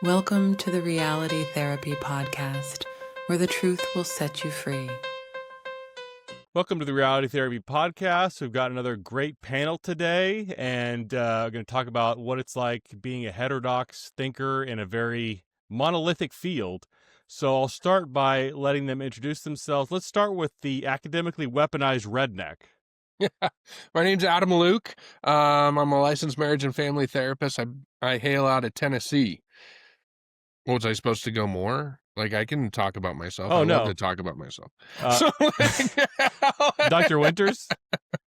Welcome to the Reality Therapy Podcast, where the truth will set you free. Welcome to the Reality Therapy Podcast. We've got another great panel today, and we're going to talk about what it's like being a heterodox thinker in a very monolithic field. So I'll start by letting them introduce themselves. Let's start with the academically weaponized redneck. My name's Adam Luke. I'm a licensed marriage and family therapist. I hail out of Tennessee. What was I supposed to go more? Like, I can talk about myself. Oh, I no. love to talk about myself. Dr. Winters?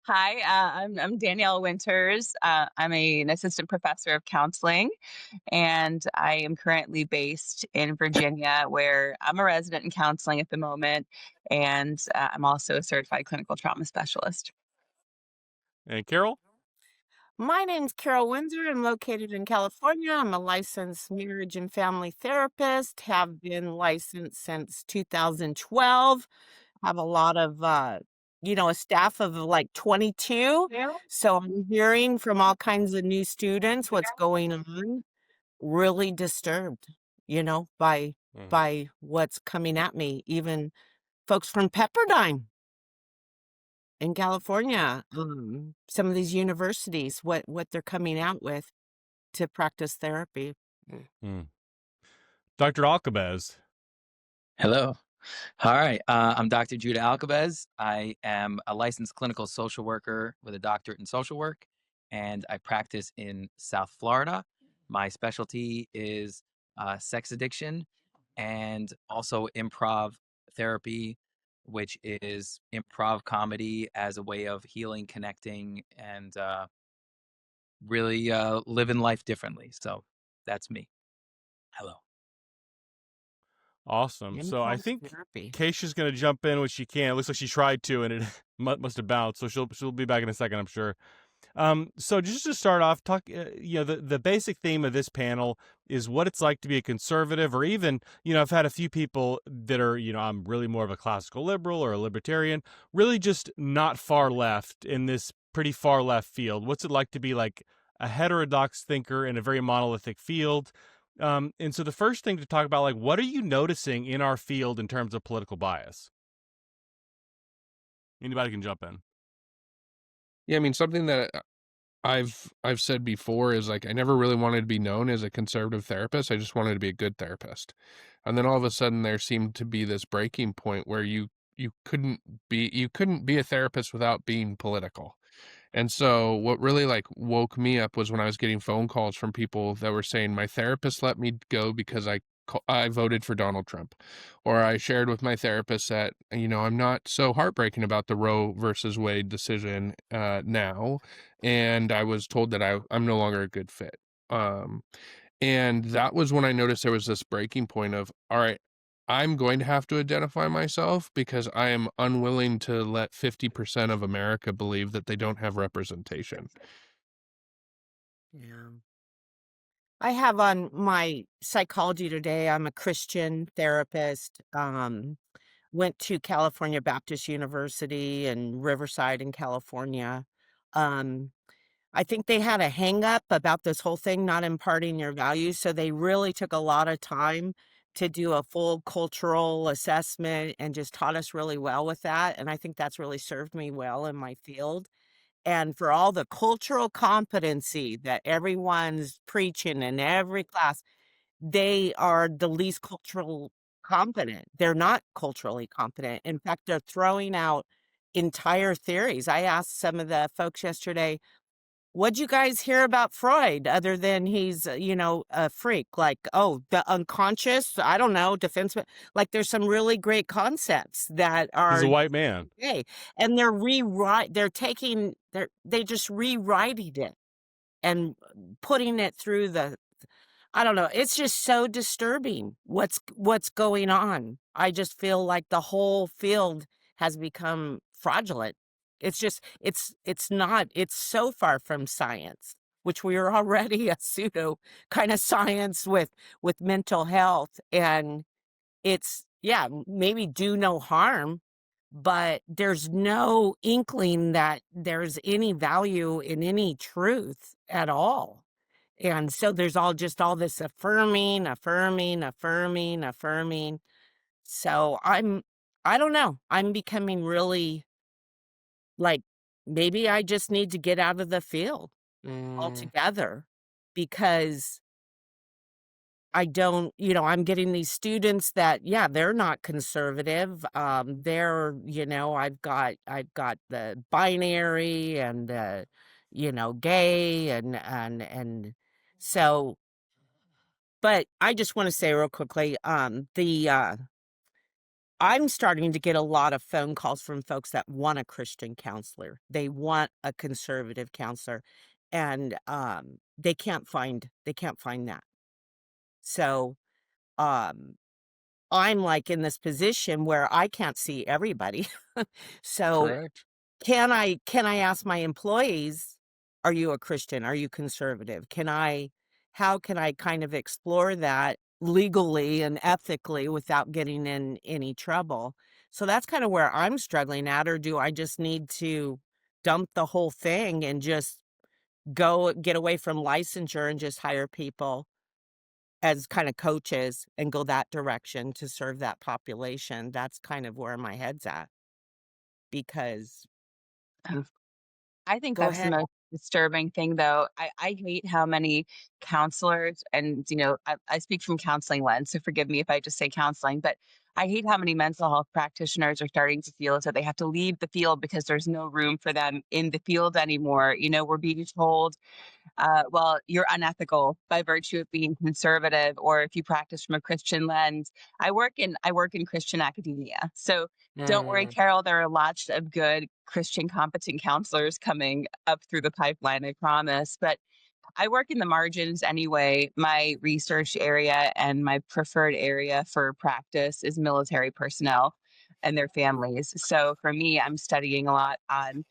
Hi, I'm Danielle Winters. I'm an assistant professor of counseling, and I am currently based in Virginia, where I'm a resident in counseling at the moment, and I'm also a certified clinical trauma specialist. And Carol? My name's Carol Windsor. I'm located in California. I'm a licensed marriage and family therapist, have been licensed since 2012. Have a lot of, a staff of like 22. Yeah. So I'm hearing from all kinds of new students what's going on. Really disturbed, by what's coming at me. Even folks from Pepperdine in California, some of these universities, what they're coming out with to practice therapy. Dr. Alcabes. Hello. All right. I'm Dr. Juda Alcabes. I am a licensed clinical social worker with a doctorate in social work, and I practice in South Florida. My specialty is sex addiction and also improv therapy, which is improv comedy as a way of healing, connecting, and really living life differently. So that's me. Hello. Awesome. So I Improv think therapy. Kaysha's going to jump in when she can. It looks like she tried to, and it must have bounced. So she'll be back in a second, I'm sure. So just to start off, the basic theme of this panel is what it's like to be a conservative, or even, I've had a few people that are, I'm really more of a classical liberal or a libertarian, really just not far left in this pretty far left field. What's it like to be like a heterodox thinker in a very monolithic field? And so the first thing to talk about, like, what are you noticing in our field in terms of political bias? Anybody can jump in. Yeah, I mean, something that I've said before is, like, I never really wanted to be known as a conservative therapist. I just wanted to be a good therapist. And then all of a sudden there seemed to be this breaking point where you couldn't be a therapist without being political. And so what really like woke me up was when I was getting phone calls from people that were saying, my therapist let me go because I voted for Donald Trump, or I shared with my therapist that, I'm not so heartbreaking about the Roe versus Wade decision now. And I was told that I'm no longer a good fit. And that was when I noticed there was this breaking point of, all right, I'm going to have to identify myself because I am unwilling to let 50% of America believe that they don't have representation. Yeah. I have on my psychology today. I'm a Christian therapist. Went to California Baptist University in Riverside in California. I think they had a hang up about this whole thing not imparting your values. So they really took a lot of time to do a full cultural assessment and just taught us really well with that. And I think that's really served me well in my field. And for all the cultural competency that everyone's preaching in every class, they are the least cultural competent. They're not culturally competent. In fact, they're throwing out entire theories. I asked some of the folks yesterday, what'd you guys hear about Freud other than he's, a freak? Like, oh, the unconscious, I don't know, defense. Like, there's some really great concepts that are. He's a white man. Okay. And they just rewriting it and putting it through I don't know. It's just so disturbing what's going on. I just feel like the whole field has become fraudulent. It's just, it's so far from science, which we are already a pseudo kind of science with mental health. And it's, maybe do no harm, but there's no inkling that there's any value in any truth at all. And so there's all this affirming. So I don't know. I'm becoming really like, maybe I just need to get out of the field altogether, because I don't, I'm getting these students that, yeah, they're not conservative. I've got the binary and gay and so, but I just want to say real quickly, I'm starting to get a lot of phone calls from folks that want a Christian counselor. They want a conservative counselor, and they can't find that. So, um I'm like in this position where I can't see everybody. So Correct. can I ask my employees, are you a Christian? Are you conservative? How can I kind of explore that legally and ethically without getting in any trouble? So that's kind of where I'm struggling at. Or do I just need to dump the whole thing and just go get away from licensure and just hire people as kind of coaches and go that direction to serve that population? That's kind of where my head's at, because I think go that's the ahead. most disturbing thing, though. I hate how many counselors, and I speak from counseling lens, so forgive me if I just say counseling, but I hate how many mental health practitioners are starting to feel as though they have to leave the field because there's no room for them in the field anymore. We're being told, well, you're unethical by virtue of being conservative, or if you practice from a Christian lens. I work in Christian academia, so don't worry, Carol. There are lots of good Christian competent counselors coming up through the pipeline, I promise. But I work in the margins anyway. My research area and my preferred area for practice is military personnel and their families. So for me, I'm studying a lot on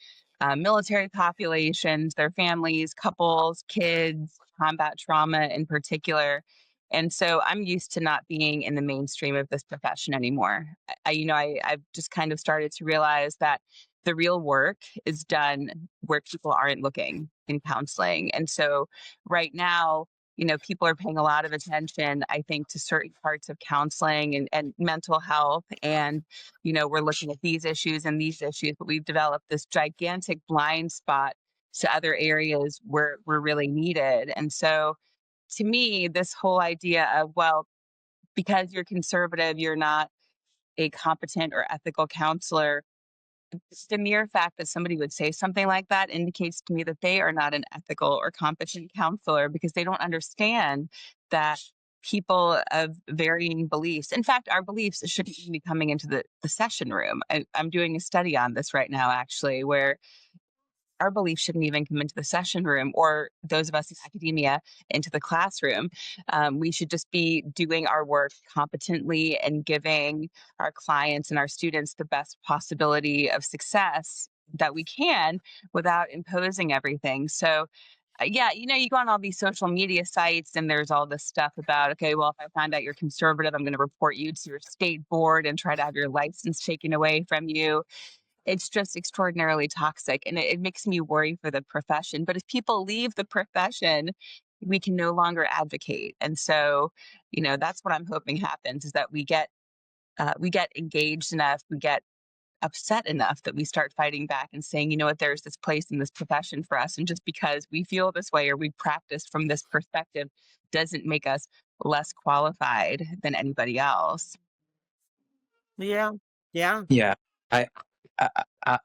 military populations, their families, couples, kids, combat trauma in particular. And so I'm used to not being in the mainstream of this profession anymore. I've just kind of started to realize that the real work is done where people aren't looking in counseling. And so right now, people are paying a lot of attention, I think, to certain parts of counseling and mental health. And, we're looking at these issues and these issues, but we've developed this gigantic blind spot to other areas where we're really needed. And so to me, this whole idea of, well, because you're conservative, you're not a competent or ethical counselor. The mere fact that somebody would say something like that indicates to me that they are not an ethical or competent counselor, because they don't understand that people of varying beliefs, in fact, our beliefs shouldn't even be coming into the session room. I'm doing a study on this right now, actually, where our beliefs shouldn't even come into the session room, or those of us in academia into the classroom. We should just be doing our work competently and giving our clients and our students the best possibility of success that we can without imposing everything. So, yeah, you go on all these social media sites and there's all this stuff about, okay, well, if I find out you're conservative, I'm going to report you to your state board and try to have your license taken away from you. It's just extraordinarily toxic, and it makes me worry for the profession. But if people leave the profession, we can no longer advocate. And so, that's what I'm hoping happens, is that we get engaged enough, we get upset enough that we start fighting back and saying, you know what, there's this place in this profession for us. And just because we feel this way or we practice from this perspective doesn't make us less qualified than anybody else. Yeah. Yeah. Yeah, I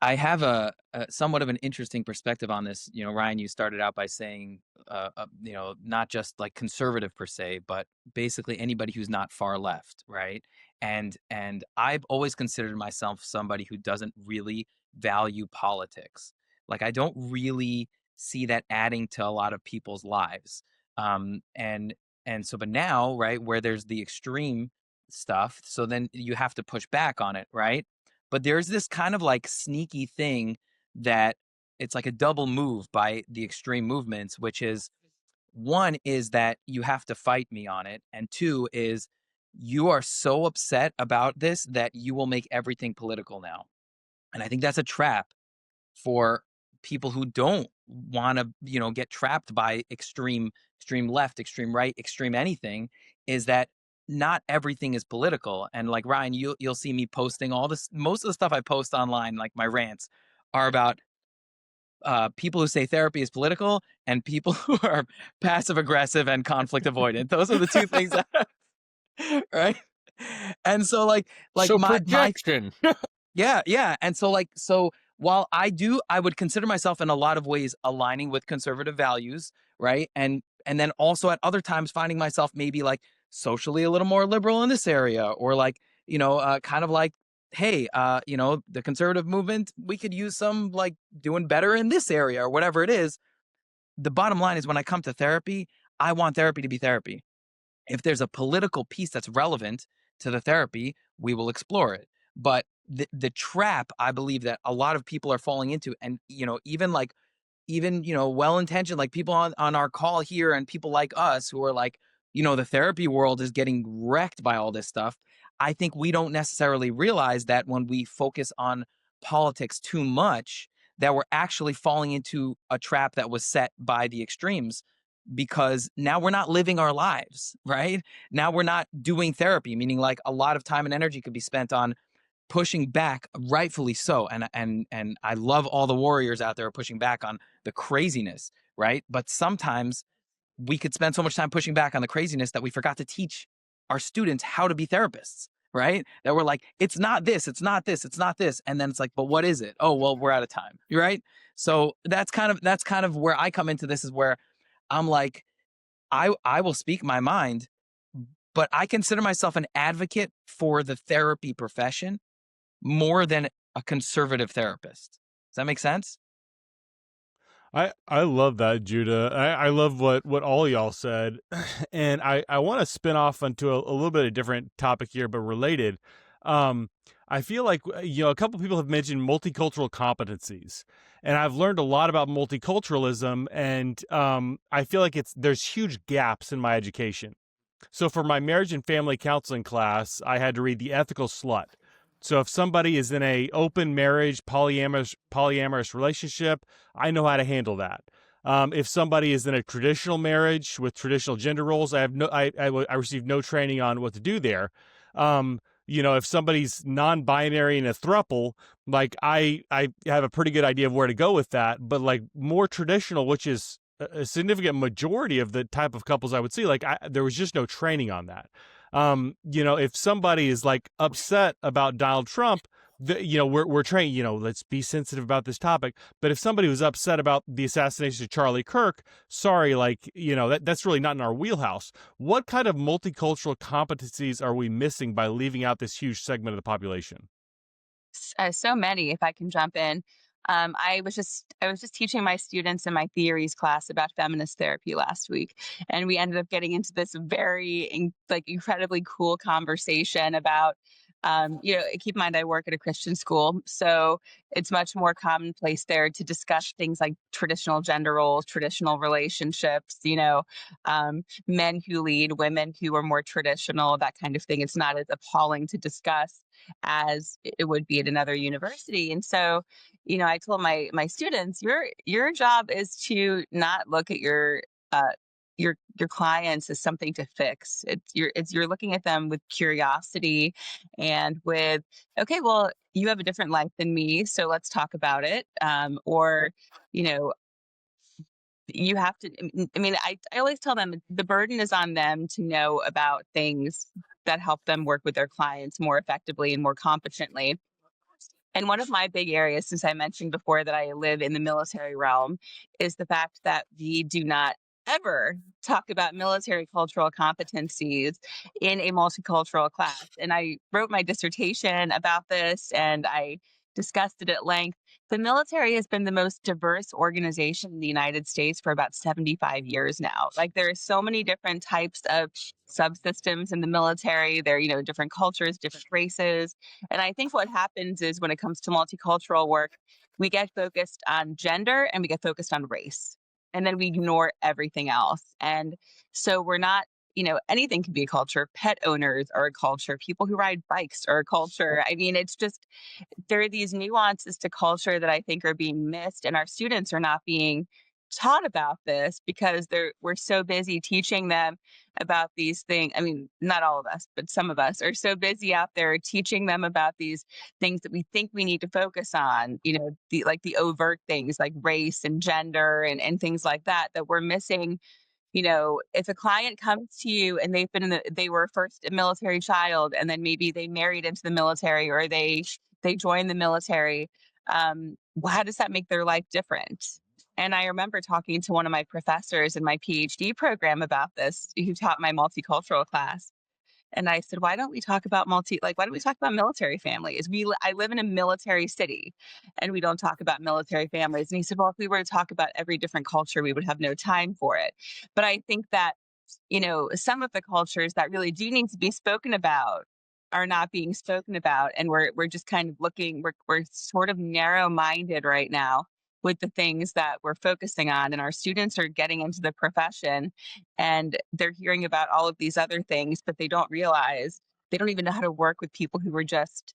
I have a somewhat of an interesting perspective on this. Ryan, you started out by saying, not just like conservative per se, but basically anybody who's not far left, right? And I've always considered myself somebody who doesn't really value politics. Like I don't really see that adding to a lot of people's lives. And so, but now, right, where there's the extreme stuff, so then you have to push back on it, right? But there's this kind of like sneaky thing that it's like a double move by the extreme movements, which is, one is that you have to fight me on it, and two is you are so upset about this that you will make everything political now. And I think that's a trap for people who don't want to, get trapped by extreme left, extreme right, extreme anything, is that not everything is political. And like Ryan, you'll see me posting all this. Most of the stuff I post online, like my rants, are about people who say therapy is political and people who are passive aggressive and conflict avoidant. Those are the two things that, right? And so like So my projection. yeah. And so while I would consider myself in a lot of ways aligning with conservative values, right? And then also at other times finding myself maybe like socially a little more liberal in this area, or like, kind of like, hey, the conservative movement, we could use some like doing better in this area or whatever it is. The bottom line is when I come to therapy, I want therapy to be therapy. If there's a political piece that's relevant to the therapy, we will explore it. But the trap I believe that a lot of people are falling into, and even well-intentioned, like people on our call here and people like us who are like, the therapy world is getting wrecked by all this stuff. I think we don't necessarily realize that when we focus on politics too much, that we're actually falling into a trap that was set by the extremes, because now we're not living our lives, right? Now we're not doing therapy, meaning like a lot of time and energy could be spent on pushing back, rightfully so. And I love all the warriors out there pushing back on the craziness, right? But sometimes we could spend so much time pushing back on the craziness that we forgot to teach our students how to be therapists, right? That we're like, it's not this, it's not this, it's not this. And then it's like, but what is it? Oh, well, we're out of time, right? So that's kind of where I come into this, is where I'm like, I will speak my mind, but I consider myself an advocate for the therapy profession more than a conservative therapist. Does that make sense? I love that, Judah. I love what all y'all said. And I want to spin off onto a little bit of a different topic here, but related. I feel like, a couple people have mentioned multicultural competencies, and I've learned a lot about multiculturalism, and I feel like there's huge gaps in my education. So for my marriage and family counseling class, I had to read The Ethical Slut. So if somebody is in a open marriage, polyamorous relationship, I know how to handle that. If somebody is in a traditional marriage with traditional gender roles, I received no training on what to do there. If somebody's non-binary in a throuple, like I have a pretty good idea of where to go with that. But like more traditional, which is a significant majority of the type of couples I would see, like there was just no training on that. If somebody is like upset about Donald Trump, we're trained, let's be sensitive about this topic. But if somebody was upset about the assassination of Charlie Kirk, sorry, that's really not in our wheelhouse. What kind of multicultural competencies are we missing by leaving out this huge segment of the population? So many, if I can jump in. I was just teaching my students in my theories class about feminist therapy last week, and we ended up getting into this very incredibly cool conversation about, keep in mind I work at a Christian school, so it's much more commonplace there to discuss things like traditional gender roles, traditional relationships, men who lead, women who are more traditional, that kind of thing. It's not as appalling to discuss as it would be at another university. And so, I told my students, your job is to not look at your clients as something to fix. You're looking at them with curiosity and with, okay, well, you have a different life than me, so let's talk about it. Or, you have to, I always tell them the burden is on them to know about things that help them work with their clients more effectively and more competently. And one of my big areas, since I mentioned before that I live in the military realm, is the fact that we do not ever talk about military cultural competencies in a multicultural class. And I wrote my dissertation about this, and I discussed it at length. The military has been the most diverse organization in the United States for about 75 years now. Like, there are so many different types of subsystems in the military. There are, different cultures, different races. And I think what happens is when it comes to multicultural work, we get focused on gender and we get focused on race. And then we ignore everything else. And so we're not anything can be a culture. Pet owners are a culture. People who ride bikes are a culture. I mean, it's just, there are these nuances to culture that I think are being missed, and our students are not being taught about this because we're so busy teaching them about these things. I mean, not all of us, but some of us are so busy out there teaching them about these things that we think we need to focus on, the overt things like race and gender and things like that, that we're missing. If a client comes to you and they were first a military child, and then maybe they married into the military, or they joined the military, how does that make their life different? And I remember talking to one of my professors in my PhD program about this, who taught my multicultural class. And I said, why don't we talk about why don't we talk about military families? I live in a military city, and we don't talk about military families. And he said, well, if we were to talk about every different culture, we would have no time for it. But I think that, some of the cultures that really do need to be spoken about are not being spoken about. And we're just kind of we're sort of narrow-minded right now with the things that we're focusing on. And our students are getting into the profession, and they're hearing about all of these other things, but they don't even know how to work with people who are just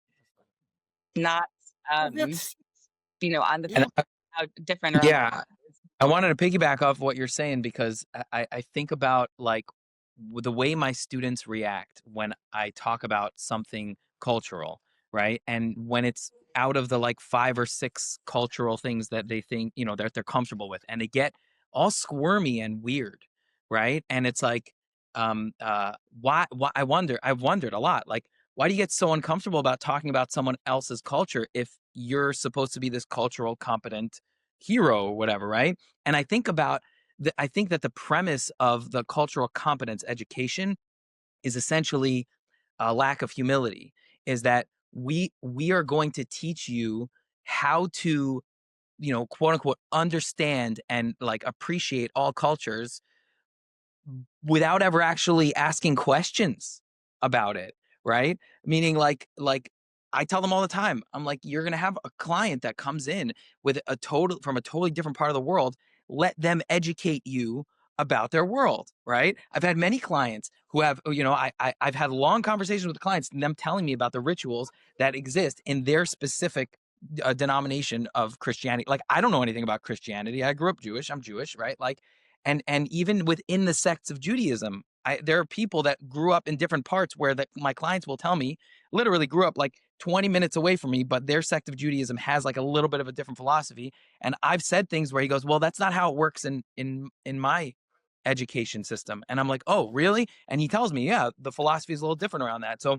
not, Well, um, that's on the yeah. different or on the Yeah, I wanted to piggyback off what you're saying because I think about like the way my students react when I talk about something cultural, right? And when it's out of the like 5 or 6 cultural things that they think, that they're comfortable with, and they get all squirmy and weird, right? And it's like, why I've wondered a lot, like, why do you get so uncomfortable about talking about someone else's culture if you're supposed to be this cultural competent hero or whatever, right? And I think that the premise of the cultural competence education is essentially a lack of humility. Is that we are going to teach you how to, quote unquote, understand and like appreciate all cultures without ever actually asking questions about it, right? Meaning like I tell them all the time, I'm like, you're gonna have a client that comes in with from a totally different part of the world. Let them educate you about their world, right? I've had many clients who have, I've had long conversations with clients and them telling me about the rituals that exist in their specific denomination of Christianity. Like, I don't know anything about Christianity. I grew up Jewish. I'm Jewish, right? Like, and even within the sects of Judaism, there are people that grew up in different parts where my clients will tell me literally grew up like 20 minutes away from me, but their sect of Judaism has like a little bit of a different philosophy. And I've said things where he goes, well, that's not how it works in my education system. And I'm like, oh, really? And he tells me, yeah, the philosophy is a little different around that. So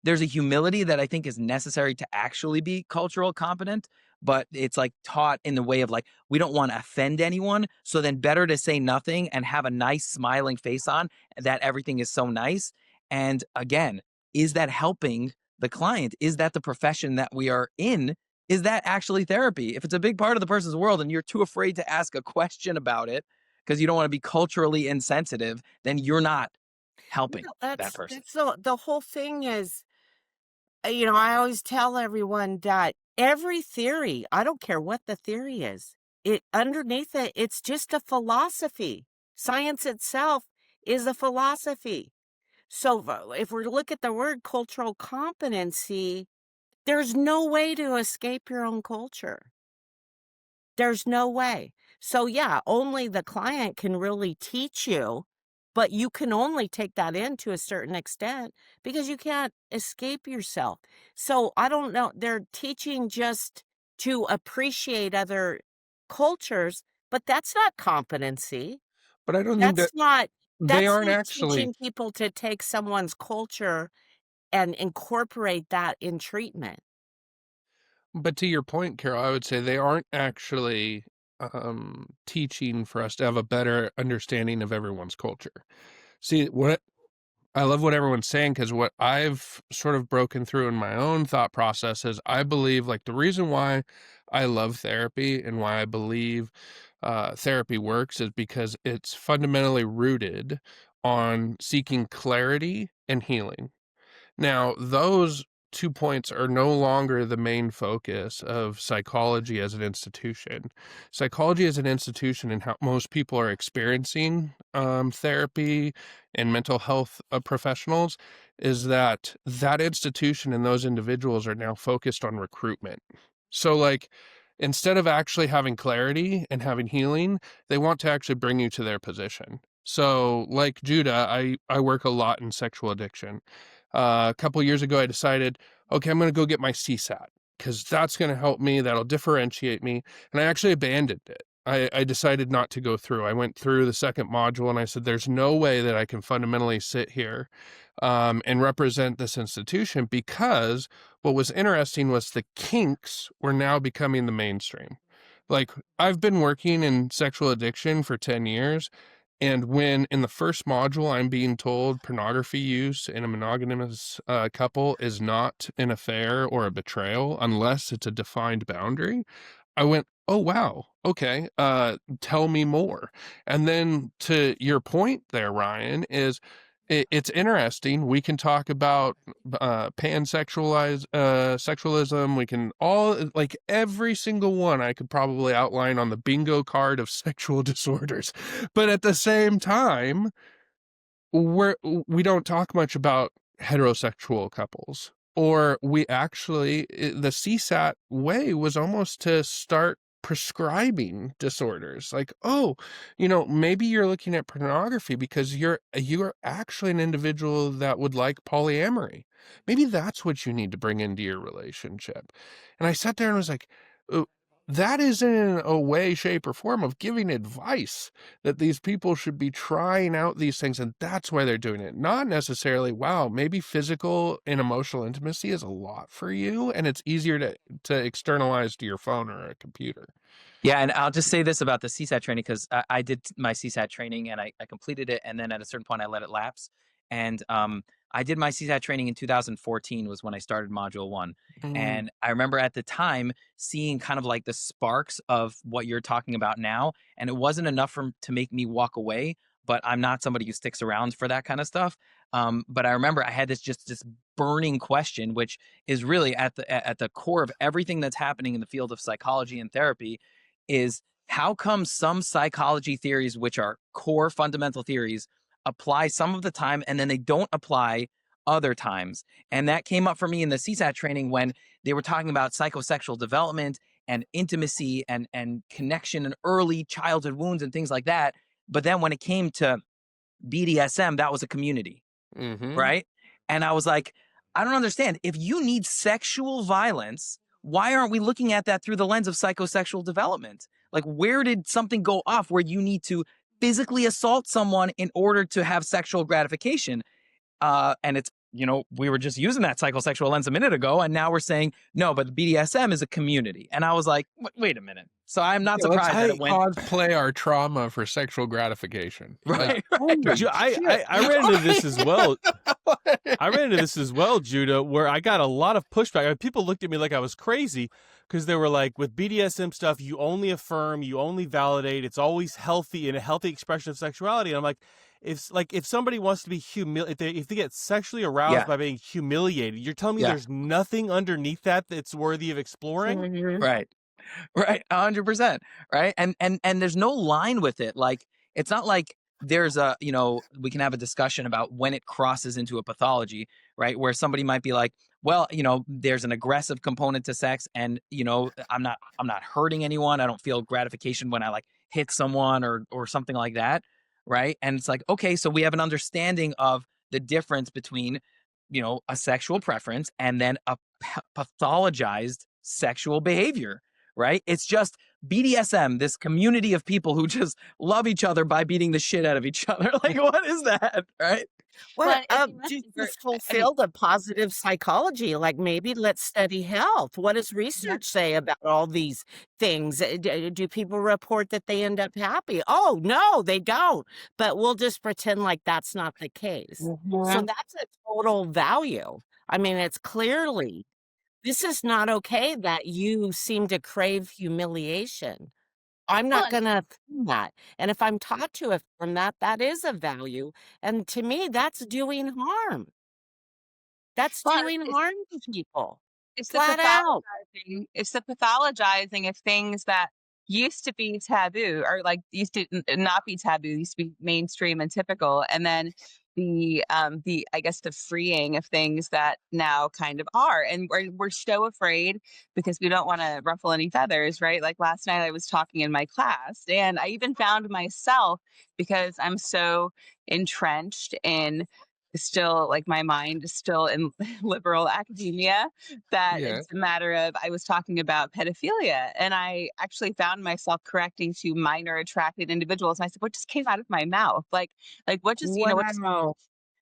there's a humility that I think is necessary to actually be cultural competent, but it's like taught in the way of like, we don't want to offend anyone. So then better to say nothing and have a nice smiling face on that everything is so nice. And again, is that helping the client? Is that the profession that we are in? Is that actually therapy? If it's a big part of the person's world and you're too afraid to ask a question about it because you don't want to be culturally insensitive, then you're not helping that person. That's the whole thing is, I always tell everyone that every theory, I don't care what the theory is, underneath it, it's just a philosophy. Science itself is a philosophy. So if we look at the word cultural competency, there's no way to escape your own culture. There's no way. So yeah, only the client can really teach you, but you can only take that in to a certain extent because you can't escape yourself. So I don't know, they're teaching just to appreciate other cultures, but that's not competency. But I don't think that they That's aren't not actually. teaching people to take someone's culture and incorporate that in treatment. But to your point, Carol, I would say they aren't actually teaching for us to have a better understanding of everyone's culture. See, I love what everyone's saying, because what I've sort of broken through in my own thought process is I believe like the reason why I love therapy and why I believe therapy works is because it's fundamentally rooted on seeking clarity and healing. Now, those 2 points are no longer the main focus of psychology as an institution. Psychology as an institution and how most people are experiencing therapy and mental health professionals is that institution and those individuals are now focused on recruitment. So like, instead of actually having clarity and having healing, they want to actually bring you to their position. So like Juda, I work a lot in sexual addiction. A couple years ago, I decided, okay, I'm going to go get my CSAT because that's going to help me. That'll differentiate me. And I actually abandoned it. I decided not to go through. I went through the second module and I said, there's no way that I can fundamentally sit here and represent this institution, because what was interesting was the kinks were now becoming the mainstream. Like, I've been working in sexual addiction for 10 years. And when in the first module, I'm being told pornography use in a monogamous couple is not an affair or a betrayal unless it's a defined boundary, I went, oh, wow. Okay. Tell me more. And then to your point there, Ryan, is it's interesting. We can talk about sexualism. We can all, like, every single one I could probably outline on the bingo card of sexual disorders. But at the same time, we don't talk much about heterosexual couples. Or we actually, the CSAT way was almost to start prescribing disorders. Like, oh, maybe you're looking at pornography because you're actually an individual that would like polyamory. Maybe that's what you need to bring into your relationship. And I sat there and was like, that isn't in a way, shape, or form of giving advice that these people should be trying out these things, and that's why they're doing it. Not necessarily, wow, maybe physical and emotional intimacy is a lot for you, and it's easier to externalize to your phone or a computer. Yeah, and I'll just say this about the CSAT training, because I did my CSAT training and I completed it, and then at a certain point I let it lapse. And I did my CSAT training in 2014 was when I started Module 1. And I remember at the time seeing kind of like the sparks of what you're talking about now, and it wasn't enough to make me walk away, but I'm not somebody who sticks around for that kind of stuff. But I remember I had this burning question, which is really at the core of everything that's happening in the field of psychology and therapy, is how come some psychology theories, which are core fundamental theories, apply some of the time and then they don't apply other times? And that came up for me in the CSAT training when they were talking about psychosexual development and intimacy and connection and early childhood wounds and things like that. But then when it came to BDSM, that was a community, right? And I was like, I don't understand. If you need sexual violence, why aren't we looking at that through the lens of psychosexual development? Like, where did something go off where you need to physically assault someone in order to have sexual gratification? And it's, we were just using that psychosexual lens a minute ago, and now we're saying, no, but the BDSM is a community. And I was like, wait a minute. So I'm not surprised that it went... cosplay our trauma for sexual gratification. Right. I ran into this as well. I ran into this as well, Juda, where I got a lot of pushback. People looked at me like I was crazy because they were like, with BDSM stuff, you only affirm, you only validate. It's always healthy and a healthy expression of sexuality. And I'm like, if somebody wants to be if they get sexually aroused by being humiliated, you're telling me there's nothing underneath that's worthy of exploring? Right. 100%. Right. And there's no line with it. Like, it's not like there's we can have a discussion about when it crosses into a pathology, right? Where somebody might be like, well, there's an aggressive component to sex, and, I'm not hurting anyone. I don't feel gratification when I like hit someone or something like that. Right. And it's like, okay, so we have an understanding of the difference between, a sexual preference and then a pathologized sexual behavior. Right. It's just BDSM, this community of people who just love each other by beating the shit out of each other. Like, what is that? Right. Well, do this fulfill the positive psychology? Like, maybe let's study health. What does research say about all these things? Do people report that they end up happy? Oh, no, they don't. But we'll just pretend like that's not the case. So that's a total value. I mean, it's clearly, this is not okay that you seem to crave humiliation. I'm not going to affirm that. And if I'm taught to affirm that, that is a value. And to me, that's doing harm. That's Well, doing harm to people, it's the flat out. pathologizing of things that used to be taboo, or like used to not be taboo, used to be mainstream and typical, and then the I guess the freeing of things that now kind of are, and we're so afraid because we don't want to ruffle any feathers, right? Like last night I was talking in my class, and I even found myself, because I'm so entrenched in, still, like, my mind is still in liberal academia, that Yeah. it's a matter of, I was talking about pedophilia, and I actually found myself correcting to minor attracted individuals. And I said, "What just came out of my mouth? Like what just, Wow.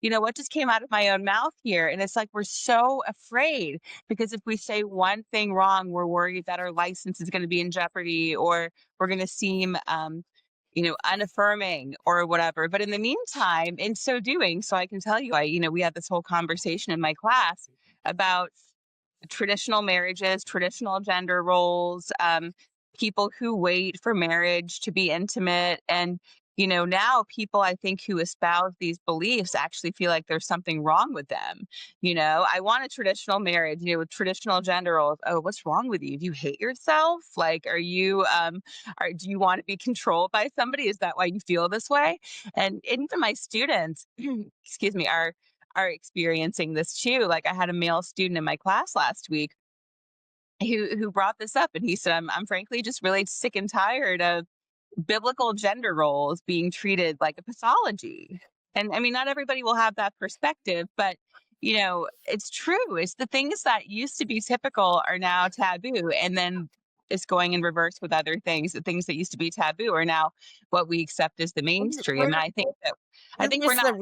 what just came out of my own mouth here?" And it's like we're so afraid, because if we say one thing wrong, we're worried that our license is going to be in jeopardy, or we're going to seem unaffirming or whatever. But in the meantime, in so doing, so I can tell you, we had this whole conversation in my class about traditional marriages, traditional gender roles, people who wait for marriage to be intimate. And, now people, I think, who espouse these beliefs actually feel like there's something wrong with them. I want a traditional marriage, with traditional gender roles. Oh, what's wrong with you? Do you hate yourself? Like, do you want to be controlled by somebody? Is that why you feel this way? And even my students, excuse me, are experiencing this too. Like, I had a male student in my class last week who brought this up, and he said, I'm frankly just really sick and tired of biblical gender roles being treated like a pathology." And I mean, not everybody will have that perspective, but it's true. It's the things that used to be typical are now taboo, and then it's going in reverse with other things. The things that used to be taboo are now what we accept as the mainstream. And Where I think we're was not the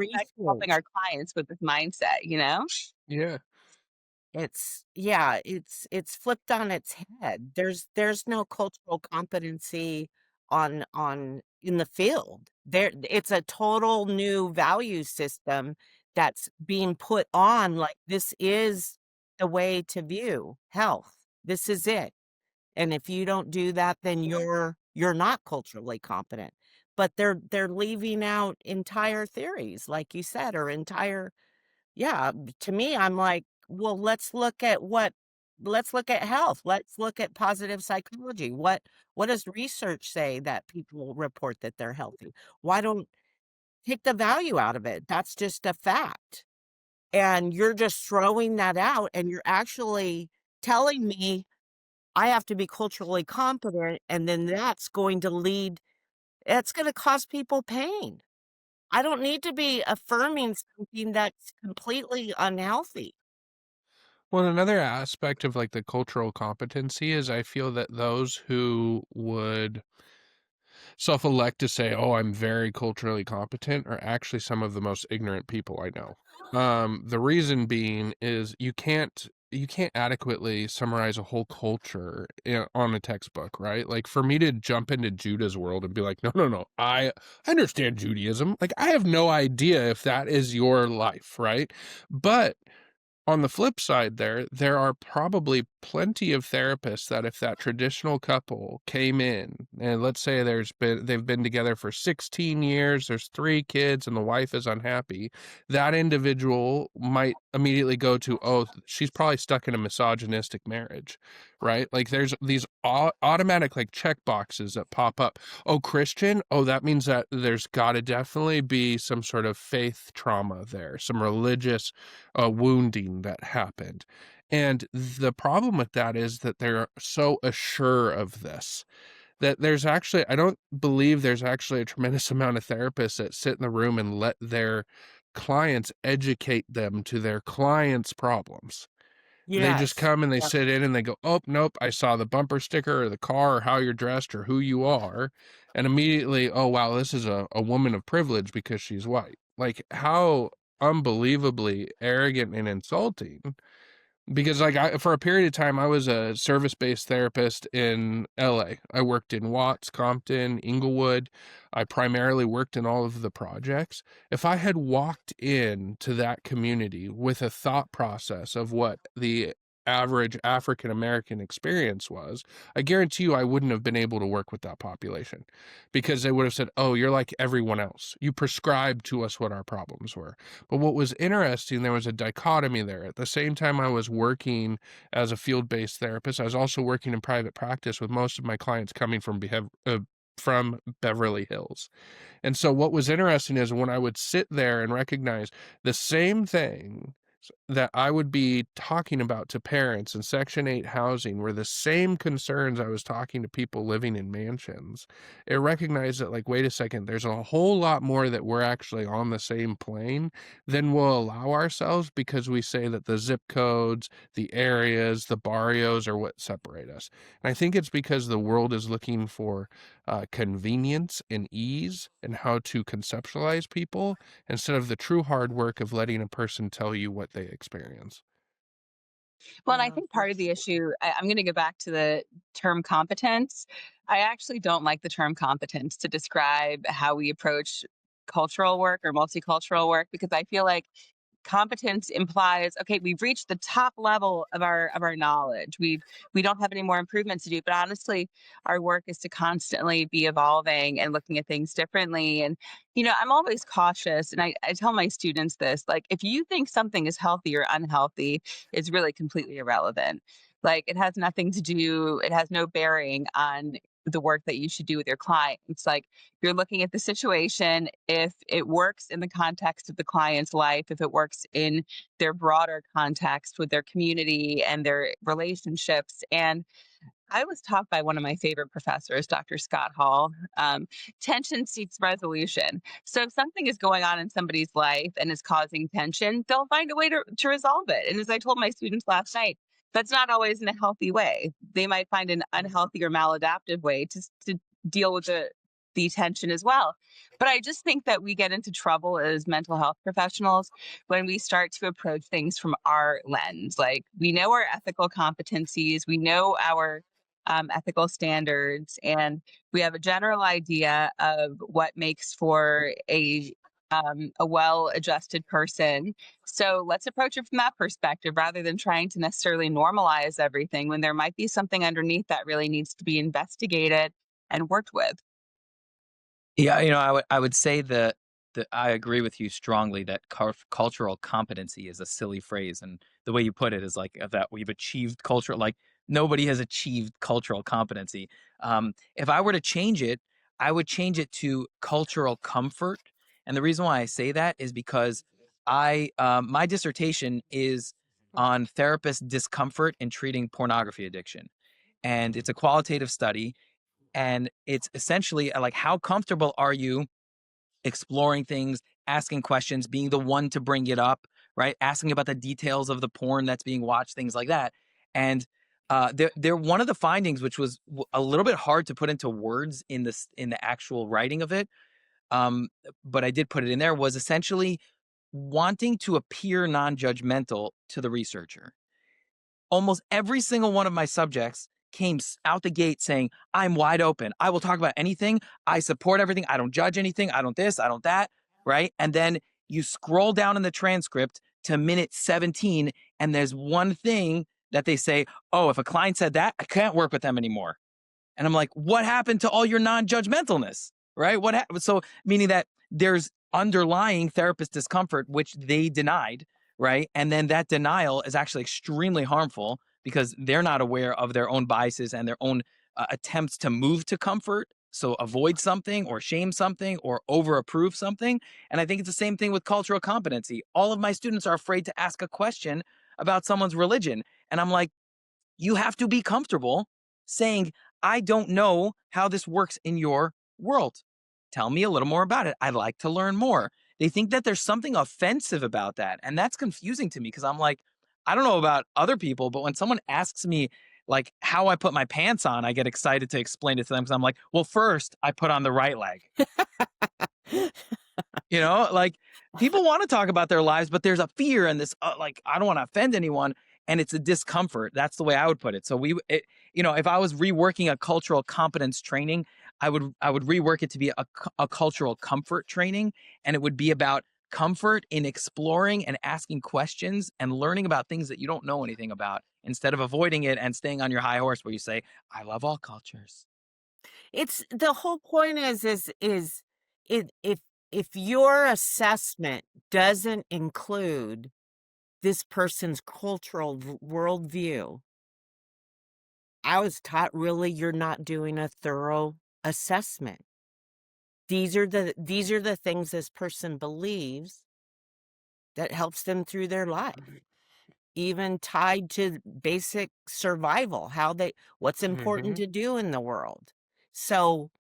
helping research? our clients with this mindset. Yeah. It's flipped on its head. There's no cultural competency on in the field. It's a total new value system that's being put on, like, this is the way to view health. This is it. And if you don't do that, then you're not culturally competent. But they're leaving out entire theories, like you said, or entire, yeah, to me, I'm like, well, let's look at health. Let's look at positive psychology. What does research say that people report that they're healthy? Why don't take the value out of it? That's just a fact. And you're just throwing that out, and you're actually telling me I have to be culturally competent, and then it's going to cause people pain. I don't need to be affirming something that's completely unhealthy. Well, another aspect of like the cultural competency is I feel that those who would self-elect to say, "Oh, I'm very culturally competent," are actually some of the most ignorant people I know. The reason being is you can't adequately summarize a whole culture on a textbook, right? Like for me to jump into Juda's world and be like, "No, no, no, I understand Judaism." Like I have no idea if that is your life, right? But on the flip side, there are probably plenty of therapists that if that traditional couple came in and let's say they've been together for 16 years, there's 3 kids and the wife is unhappy, that individual might immediately go to, "Oh, she's probably stuck in a misogynistic marriage," right? Like there's these automatic like check boxes that pop up. "Oh, Christian? Oh, that means that there's got to definitely be some sort of faith trauma there, some religious wounding that happened." And the problem with that is that they're so assured of this that I don't believe there's actually a tremendous amount of therapists that sit in the room and let their clients educate them to their clients' problems. They just Yes. come and they Yeah. sit in and they go, "Oh, nope, I saw the bumper sticker or the car or how you're dressed or who you are." And immediately, "Oh, wow, this is a woman of privilege because she's white." Like, how unbelievably arrogant and insulting. Because, like, for a period of time, I was a service-based therapist in LA. I worked in Watts, Compton, Inglewood. I primarily worked in all of the projects. If I had walked into that community with a thought process of what the average African American experience was, I guarantee you I wouldn't have been able to work with that population, because they would have said, oh, you're like everyone else. You prescribed to us what our problems were. But what was interesting, there was a dichotomy there. At the same time I was working as a field-based therapist, I was also working in private practice, with most of my clients coming from Beverly Hills. And so what was interesting is when I would sit there and recognize the same thing that I would be talking about to parents in Section 8 housing were the same concerns I was talking to people living in mansions. It recognized that, like, wait a second, there's a whole lot more that we're actually on the same plane than we'll allow ourselves, because we say that the zip codes, the areas, the barrios are what separate us. And I think it's because the world is looking for convenience and ease and how to conceptualize people, instead of the true hard work of letting a person tell you what they experience. Well, and I Yeah, think part of that's the issue, I'm going to go back to the term competence. I actually don't like the term competence to describe how we approach cultural work or multicultural work, because I feel like competence implies, okay, we've reached the top level of our knowledge. We don't have any more improvements to do. But honestly, our work is to constantly be evolving and looking at things differently. And I'm always cautious, and I tell my students this: like, if you think something is healthy or unhealthy, it's really completely irrelevant. Like, it has nothing to do, it has no bearing on the work that you should do with your client. It's like, you're looking at the situation. If it works in the context of the client's life, if it works in their broader context with their community and their relationships. And I was taught by one of my favorite professors, Dr. Scott Hall, tension seeks resolution. So if something is going on in somebody's life and is causing tension, they'll find a way to resolve it. And as I told my students last night, that's not always in a healthy way. They might find an unhealthy or maladaptive way to deal with the tension as well. But I just think that we get into trouble as mental health professionals when we start to approach things from our lens. Like, we know our ethical competencies, we know our ethical standards, and we have a general idea of what makes for a well-adjusted person. So let's approach it from that perspective, rather than trying to necessarily normalize everything when there might be something underneath that really needs to be investigated and worked with. Yeah, I would say that I agree with you strongly that cultural competency is a silly phrase, and the way you put it is like that we've achieved cultural. Like, nobody has achieved cultural competency. If I were to change it, I would change it to cultural comfort, and the reason why I say that is because my dissertation is on therapist discomfort in treating pornography addiction, and it's a qualitative study. And it's essentially like, how comfortable are you exploring things, asking questions, being the one to bring it up, right? Asking about the details of the porn that's being watched, things like that. And they're one of the findings, which was a little bit hard to put into words in the actual writing of it, but I did put it in there, was essentially wanting to appear non-judgmental to the researcher. Almost every single one of my subjects came out the gate saying, I'm wide open. I will talk about anything. I support everything. I don't judge anything. I don't this, I don't that, right? And then you scroll down in the transcript to minute 17, and there's one thing that they say, oh, if a client said that, I can't work with them anymore. And I'm like, what happened to all your non-judgmentalness, right? So meaning that there's underlying therapist discomfort, which they denied, right? And then that denial is actually extremely harmful, because they're not aware of their own biases and their own attempts to move to comfort. So avoid something or shame something or over approve something. And I think it's the same thing with cultural competency. All of my students are afraid to ask a question about someone's religion. And I'm like, you have to be comfortable saying, I don't know how this works in your world. Tell me a little more about it. I'd like to learn more. They think that there's something offensive about that. And that's confusing to me, because I'm like, I don't know about other people, but when someone asks me like how I put my pants on, I get excited to explain it to them, because I'm like, well, first I put on the right leg. Like, people want to talk about their lives, but there's a fear and this, like, I don't want to offend anyone. And it's a discomfort. That's the way I would put it. So if I was reworking a cultural competence training, I would rework it to be a cultural comfort training. And it would be about comfort in exploring and asking questions and learning about things that you don't know anything about instead of avoiding it and staying on your high horse where you say, I love all cultures. It's the whole point is if your assessment doesn't include this person's cultural worldview, I was taught really you're not doing a thorough assessment. These are the things this person believes that helps them through their life, even tied to basic survival, what's important to do in the world. So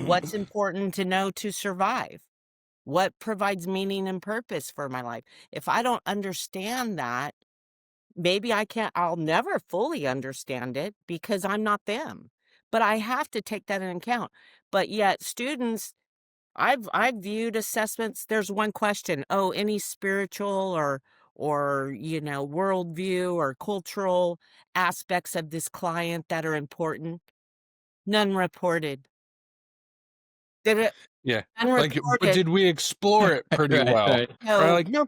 what's important to know to survive? What provides meaning and purpose for my life? If I don't understand that, maybe I'll never fully understand it because I'm not them. But I have to take that into account. But yet students, I've viewed assessments, there's one question, any spiritual or worldview or cultural aspects of this client that are important? None reported. Did it? Yeah. None Like, but reported. did we explore it pretty Right, well? right. So, Right? Like, no.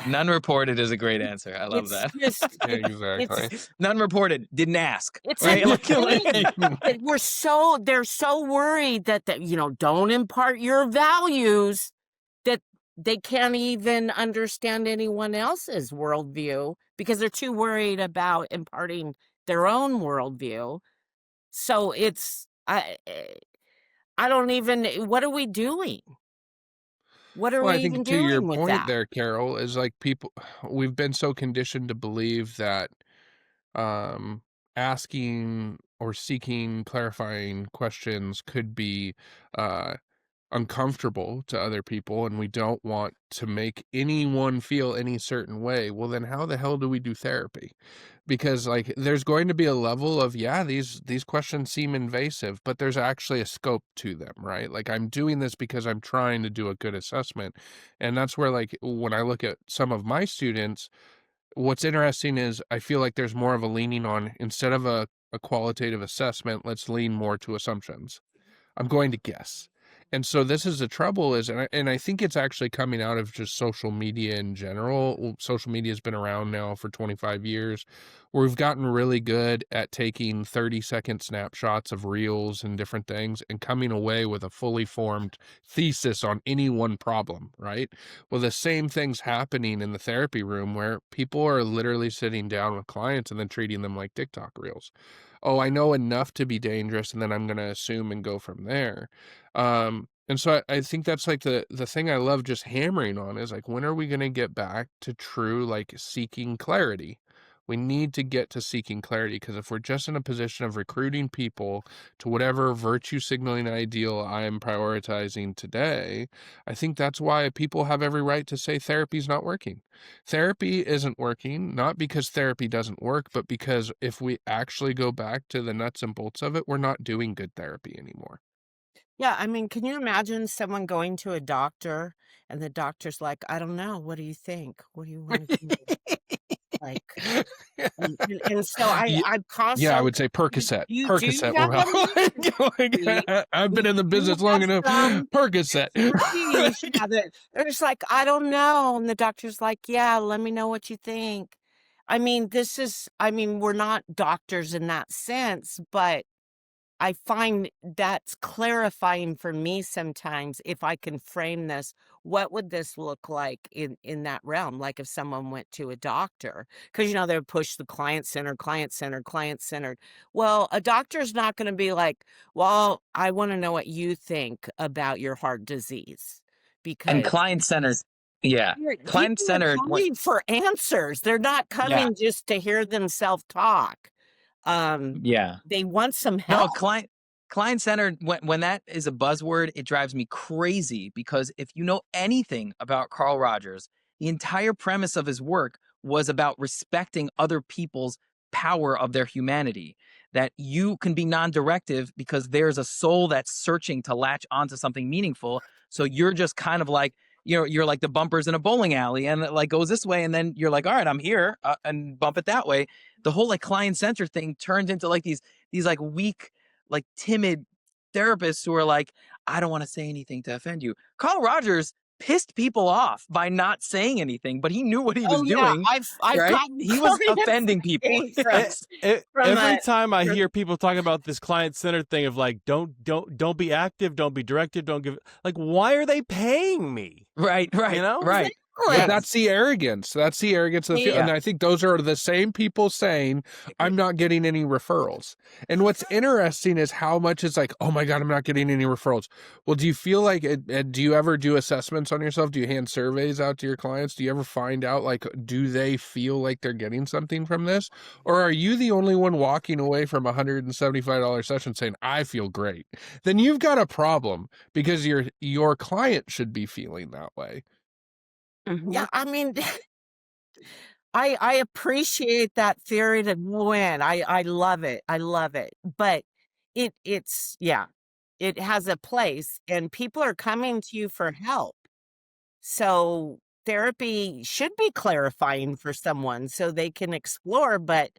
None reported is a great answer. I love that. It's just, Yeah, exactly. None reported. Didn't ask. it's Right? in the Like- thing that they're so worried that don't impart your values, that they can't even understand anyone else's worldview because they're too worried about imparting their own worldview. So I don't even, what are we doing? What are Well, we I think even to your doing with point that? there, Carol, is like we've been so conditioned to believe that asking or seeking clarifying questions could be uncomfortable to other people, and we don't want to make anyone feel any certain way. Well, then how the hell do we do therapy? Because like there's going to be a level of, these questions seem invasive, but there's actually a scope to them, right? Like I'm doing this because I'm trying to do a good assessment. And that's where, like, when I look at some of my students, what's interesting is I feel like there's more of a leaning on, instead of a qualitative assessment, let's lean more to assumptions. I'm going to guess. And so this is the trouble is, and I think it's actually coming out of just social media in general. Social media has been around now for 25 years, where we've gotten really good at taking 30-second snapshots of reels and different things and coming away with a fully formed thesis on any one problem, right? Well, the same thing's happening in the therapy room where people are literally sitting down with clients and then treating them like TikTok reels. Oh, I know enough to be dangerous, and then I'm going to assume and go from there. And so I think that's like the thing I love just hammering on is like, when are we going to get back to true, like, seeking clarity? We need to get to seeking clarity, because if we're just in a position of recruiting people to whatever virtue signaling ideal I'm prioritizing today, I think that's why people have every right to say therapy's not working. Therapy isn't working, not because therapy doesn't work, but because if we actually go back to the nuts and bolts of it, we're not doing good therapy anymore. Yeah, I mean, can you imagine someone going to a doctor and the doctor's like, I don't know, what do you think? What do you want to do? Like, and so I'm constantly. Yeah, I would say Percocet. You Percocet do have will help. I've been in the business long enough. Percocet. You should have it. They're just like, I don't know. And the doctor's like, yeah, let me know what you think. I mean, we're not doctors in that sense, but I find that's clarifying for me sometimes. If I can frame this, what would this look like in that realm? Like if someone went to a doctor, because they would push the client-centered, client-centered, client-centered. Well, a doctor's not going to be like, well, I want to know what you think about your heart disease. Because And client-centered. Yeah. Client-centered. People are coming for answers. They're not coming just to hear themselves talk. Yeah. They want some help. No, client-centered, when that is a buzzword, it drives me crazy, because if you know anything about Carl Rogers, the entire premise of his work was about respecting other people's power of their humanity, that you can be non-directive because there's a soul that's searching to latch onto something meaningful. So you're just kind of like, you're like the bumpers in a bowling alley, and it like goes this way, and then you're like, all right, I'm here, and bump it that way. The whole like client-centered thing turns into like these like weak, like timid therapists who are like, I don't want to say anything to offend you. Carl Rogers pissed people off by not saying anything, but he knew what he was Oh yeah, doing. I've Right? gotten He was plenty of offending people. things from Every a time I from hear people talk about this client-centered thing of like, don't be active, don't be directive, don't give, like, why are they paying me? Right, right, You know? right. But Yeah. that's the arrogance. That's the arrogance of the field. Yeah. And I think those are the same people saying, I'm not getting any referrals. And what's interesting is how much it's like, oh my God, I'm not getting any referrals. Well, do you feel like do you ever do assessments on yourself? Do you hand surveys out to your clients? Do you ever find out, like, do they feel like they're getting something from this? Or are you the only one walking away from a $175 session saying, I feel great? Then you've got a problem, because your client should be feeling that way. Yeah, I mean, I appreciate that theory to win. I love it. I love it. But it's yeah, it has a place, and people are coming to you for help. So therapy should be clarifying for someone so they can explore, but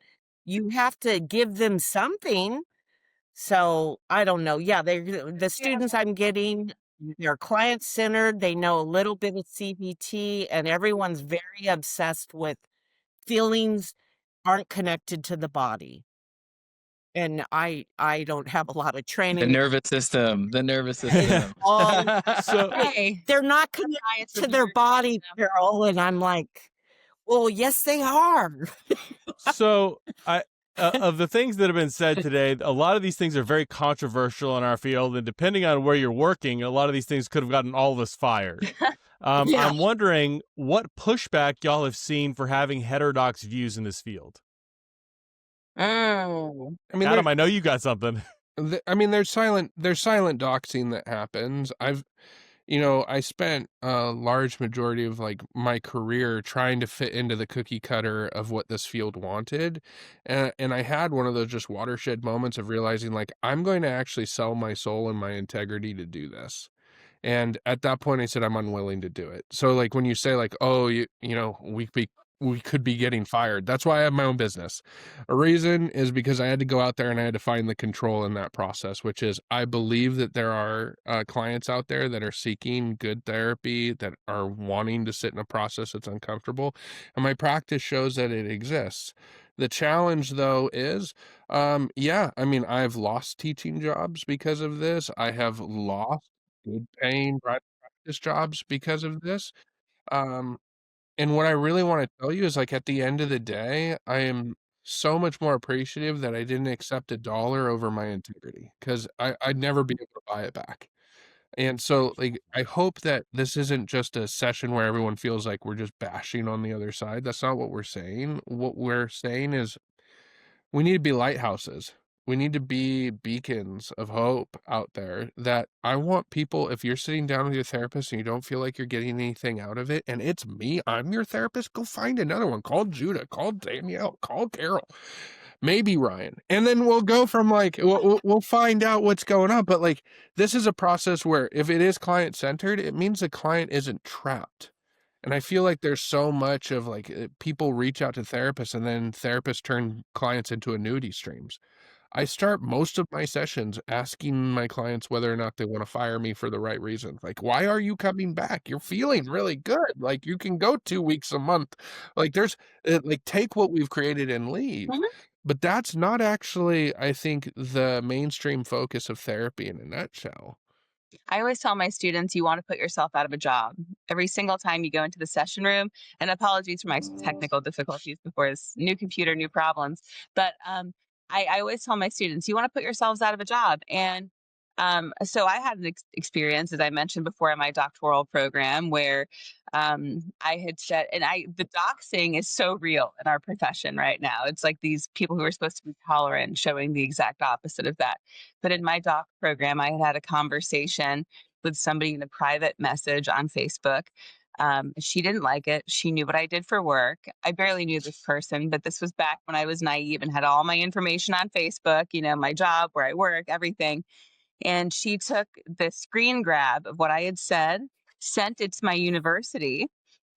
you have to give them something. So I don't know. Yeah, the students I'm getting, they're client centered. They know a little bit of CBT, and everyone's very obsessed with feelings aren't connected to the body. And I don't have a lot of The training. nervous system. The nervous It's system. all So Hey, they're not connected science to would be their very body, proud of them. Carol. And I'm like, well, yes, they are. So of the things that have been said today, a lot of these things are very controversial in our field, and depending on where you're working, a lot of these things could have gotten all of us fired. Yeah. I'm wondering what pushback y'all have seen for having heterodox views in this field. Mm. I mean, Adam, I know you got something. there's silent doxing that happens. I spent a large majority of like my career trying to fit into the cookie cutter of what this field wanted. And I had one of those just watershed moments of realizing, like, I'm going to actually sell my soul and my integrity to do this. And at that point I said, I'm unwilling to do it. So like when you say like, oh, we could be getting fired. That's why I have my own business. A reason is because I had to go out there and I had to find the control in that process, which is I believe that there are clients out there that are seeking good therapy, that are wanting to sit in a process that's uncomfortable. And my practice shows that it exists. The challenge, though, is, I've lost teaching jobs because of this. I have lost good paying private practice jobs because of this. Um, and what I really want to tell you is, like, at the end of the day, I am so much more appreciative that I didn't accept $1 over my integrity, because I'd never be able to buy it back. And so, like, I hope that this isn't just a session where everyone feels like we're just bashing on the other side. That's not what we're saying. What we're saying is we need to be lighthouses. We need to be beacons of hope out there. That I want people, if you're sitting down with your therapist and you don't feel like you're getting anything out of it, and it's me, I'm your therapist, go find another one. Call Juda, call Danielle, call Carol, maybe Ryan. And then we'll go from like, we'll find out what's going on. But like, this is a process where if it is client centered, it means the client isn't trapped. And I feel like there's so much of like people reach out to therapists and then therapists turn clients into annuity streams. I start most of my sessions asking my clients whether or not they want to fire me for the right reason. Like, why are you coming back? You're feeling really good. Like, you can go 2 weeks a month. Like, take what we've created and leave. Mhm. But that's not actually, I think, the mainstream focus of therapy in a nutshell. I always tell my students, you want to put yourself out of a job every single time you go into the session room. And apologies for my technical difficulties before this new computer, new problems. But I always tell my students, you want to put yourselves out of a job. And so I had an experience, as I mentioned before, in my doctoral program where I had said, and the doxing is so real in our profession right now. It's like these people who are supposed to be tolerant showing the exact opposite of that. But in my doc program, I had a conversation with somebody in a private message on Facebook. She didn't like it. She knew what I did for work. I barely knew this person, but this was back when I was naive and had all my information on Facebook, my job, where I work, everything. And she took the screen grab of what I had said, sent it to my university.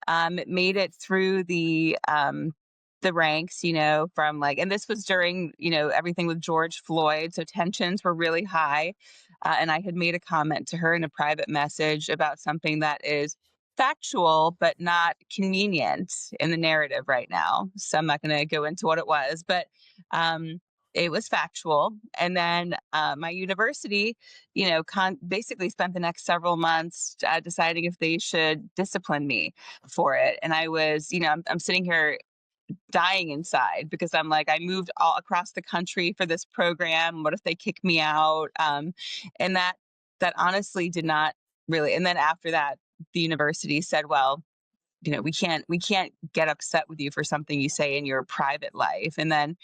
It made it through the ranks, from like, and this was during, everything with George Floyd. So tensions were really high. And I had made a comment to her in a private message about something that is factual, but not convenient in the narrative right now. So I'm not going to go into what it was, but it was factual. And then my university, basically spent the next several months deciding if they should discipline me for it. And I was, I'm sitting here dying inside because I'm like, I moved all across the country for this program. What if they kick me out? And that honestly did not really. And then after that, the university said, well, we can't get upset with you for something you say in your private life. And then,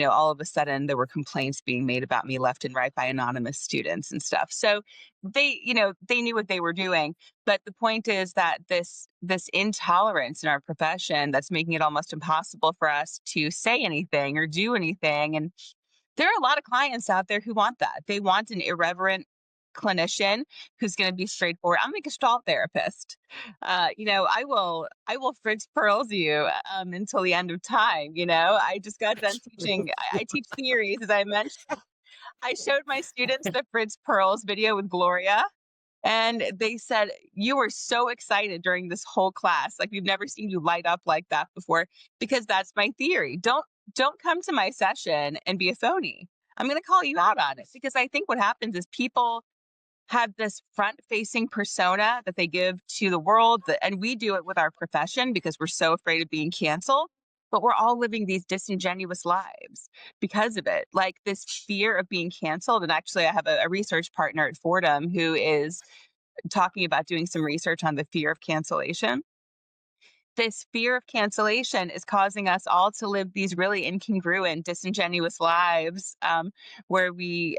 all of a sudden there were complaints being made about me left and right by anonymous students and stuff. So they knew what they were doing. But the point is that this intolerance in our profession that's making it almost impossible for us to say anything or do anything. And there are a lot of clients out there who want that. They want an irreverent clinician who's going to be straightforward. I'm a Gestalt therapist. I will Fritz Pearls you until the end of time. I just got done teaching. I teach theories, as I mentioned. I showed my students the Fritz Pearls video with Gloria, and they said, you were so excited during this whole class. Like, we've never seen you light up like that before, because that's my theory. Don't come to my session and be a phony. I'm going to call you out on it, because I think what happens is people have this front-facing persona that they give to the world, and we do it with our profession because we're so afraid of being canceled, but we're all living these disingenuous lives because of it. Like this fear of being canceled. And actually, I have a research partner at Fordham who is talking about doing some research on the fear of cancellation. This fear of cancellation is causing us all to live these really incongruent, disingenuous lives where we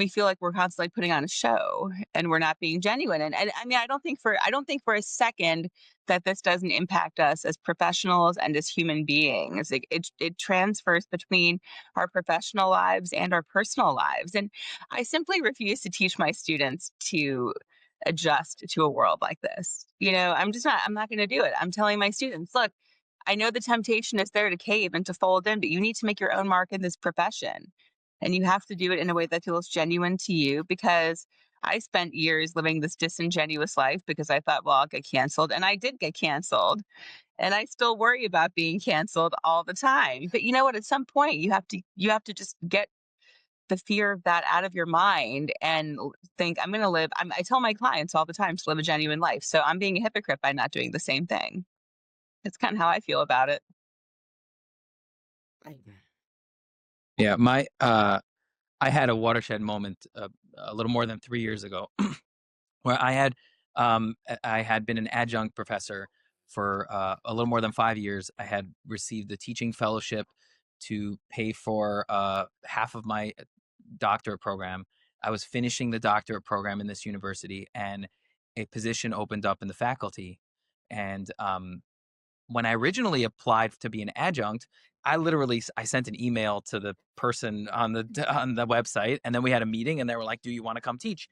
feel like we're constantly putting on a show and we're not being genuine. And I mean, I don't think for a second that this doesn't impact us as professionals and as human beings. It transfers between our professional lives and our personal lives. And I simply refuse to teach my students to adjust to a world like this. I'm not going to do it. I'm telling my students, look, I know the temptation is there to cave and to fold in, but you need to make your own mark in this profession. And you have to do it in a way that feels genuine to you, because I spent years living this disingenuous life because I thought, well, I'll get canceled. And I did get canceled. And I still worry about being canceled all the time. But you know what? At some point, you have to just get the fear of that out of your mind and think, I'm going to live. I tell my clients all the time to live a genuine life. So I'm being a hypocrite by not doing the same thing. It's kind of how I feel about it. Yeah, I had a watershed moment a little more than 3 years ago, where I had been an adjunct professor for a little more than 5 years. I had received the teaching fellowship to pay for half of my doctorate program. I was finishing the doctorate program in this university, and a position opened up in the faculty. And when I originally applied to be an adjunct, I sent an email to the person on the website, and then we had a meeting, and they were like, do you want to come teach?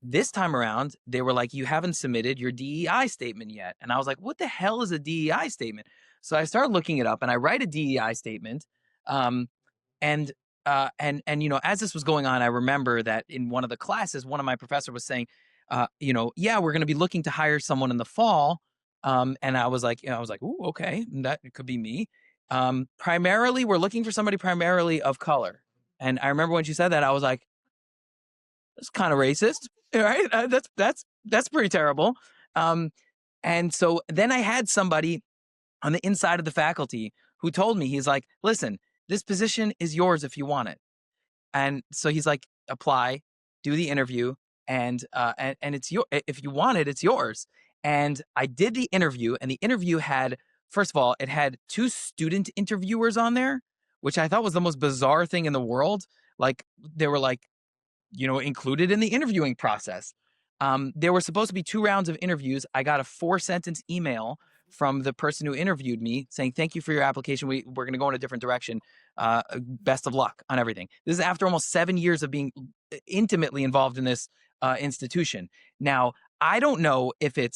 This time around, they were like, you haven't submitted your DEI statement yet. And I was like, what the hell is a DEI statement? So I started looking it up, and I write a DEI statement. And as this was going on, I remember that in one of the classes, one of my professors was saying, yeah, we're going to be looking to hire someone in the fall. And I was like, ooh, okay, that could be me. Primarily, we're looking for somebody primarily of color. And I remember when she said that, I was like, that's kind of racist, right? That's pretty terrible. And so then I had somebody on the inside of the faculty who told me, he's like, listen, this position is yours if you want it. And so he's like, apply, do the interview, and it's if you want it, it's yours. And I did the interview, and the interview had, first of all, it had 2 student interviewers on there, which I thought was the most bizarre thing in the world. Like, they were like, included in the interviewing process. There were supposed to be 2 rounds of interviews. I got a 4-sentence email from the person who interviewed me saying, thank you for your application. We're going to go in a different direction. Best of luck on everything. This is after almost 7 years of being intimately involved in this institution. Now, I don't know if it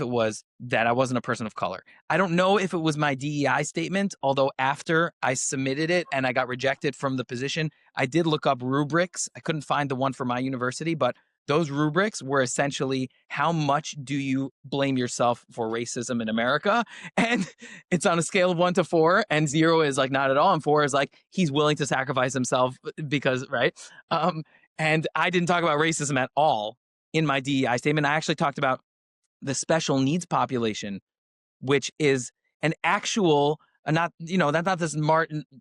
was that I wasn't a person of color. I don't know if it was my DEI statement, although after I submitted it and I got rejected from the position, I did look up rubrics. I couldn't find the one for my university, but those rubrics were essentially, how much do you blame yourself for racism in America? And it's on a scale of 1 to 4, and 0 is like not at all, and 4 is like he's willing to sacrifice himself because, right? And I didn't talk about racism at all in my DEI statement. I actually talked about the special needs population, which is an actual, not, that's not this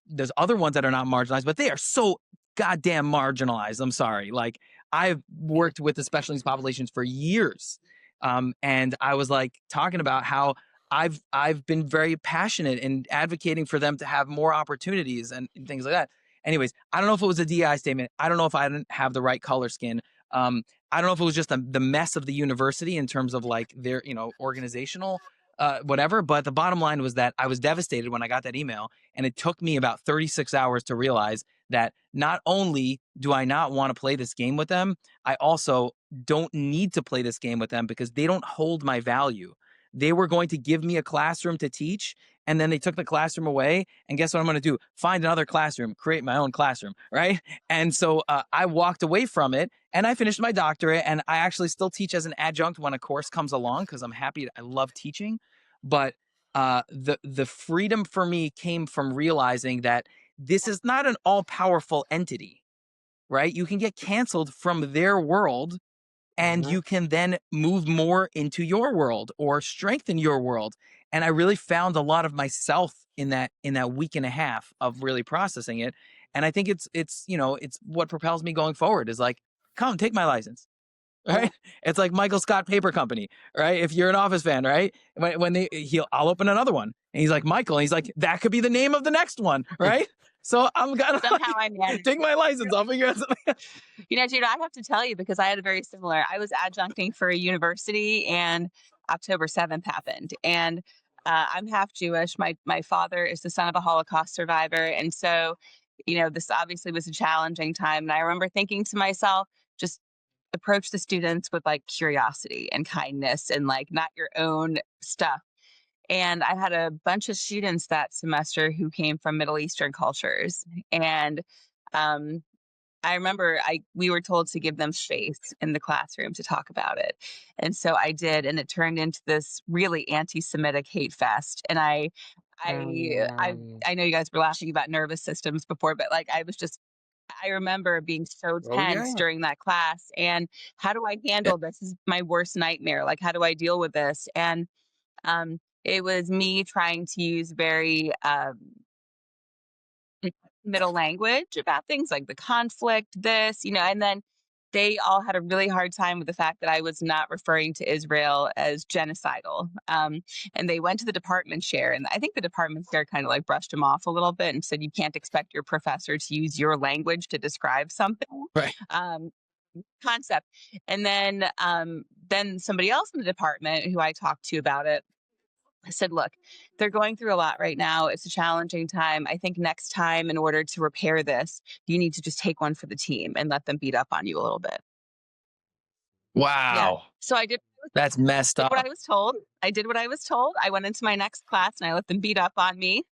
there's other ones that are not marginalized, but they are so goddamn marginalized. I'm sorry. Like, I've worked with the special needs populations for years. And I was like talking about how I've been very passionate in advocating for them to have more opportunities and things like that. Anyways, I don't know if it was a DI statement. I don't know if I didn't have the right color skin. I don't know if it was just the mess of the university in terms of like their, organizational whatever. But the bottom line was that I was devastated when I got that email, and it took me about 36 hours to realize that not only do I not want to play this game with them, I also don't need to play this game with them because they don't hold my value. They were going to give me a classroom to teach, and then they took the classroom away. And guess what I'm going to do? Find another classroom, create my own classroom, right? And so I walked away from it, and I finished my doctorate, and I actually still teach as an adjunct when a course comes along because I'm happy. I love teaching. But the freedom for me came from realizing that this is not an all-powerful entity, right? You can get canceled from their world, and you can then move more into your world or strengthen your world. And I really found a lot of myself in that week and a half of really processing it. And I think it's what propels me going forward is like, come take my license. Right? It's like Michael Scott Paper Company, right? If you're an Office fan, right? When I'll open another one, and he's like, Michael, and he's like, that could be the name of the next one, right? So I'm gonna Somehow I managed. take my license. I'll figure out something. Judah, I have to tell you, because I had a very similar, I was adjuncting for a university, and October 7th happened. And I'm half Jewish. My father is the son of a Holocaust survivor. And so, this obviously was a challenging time. And I remember thinking to myself, just approach the students with like curiosity and kindness and like not your own stuff. And I had a bunch of students that semester who came from Middle Eastern cultures. And I remember we were told to give them space in the classroom to talk about it. And so I did, and it turned into this really anti-Semitic hate fest. And I know you guys were laughing about nervous systems before, but like I remember being so tense during that class. And how do I handle this? This is my worst nightmare. Like, how do I deal with this? And it was me trying to use very middle language about things like the conflict, and then they all had a really hard time with the fact that I was not referring to Israel as genocidal. And they went to the department chair, and I think the department chair kind of like brushed him off a little bit and said, you can't expect your professor to use your language to describe something. Right. Concept. And then somebody else in the department who I talked to about it, I said, look, they're going through a lot right now. It's a challenging time. I think next time, in order to repair this, you need to just take one for the team and let them beat up on you a little bit. Wow. Yeah. So I did. That's messed up. What I was told. I did what I was told. I went into my next class and I let them beat up on me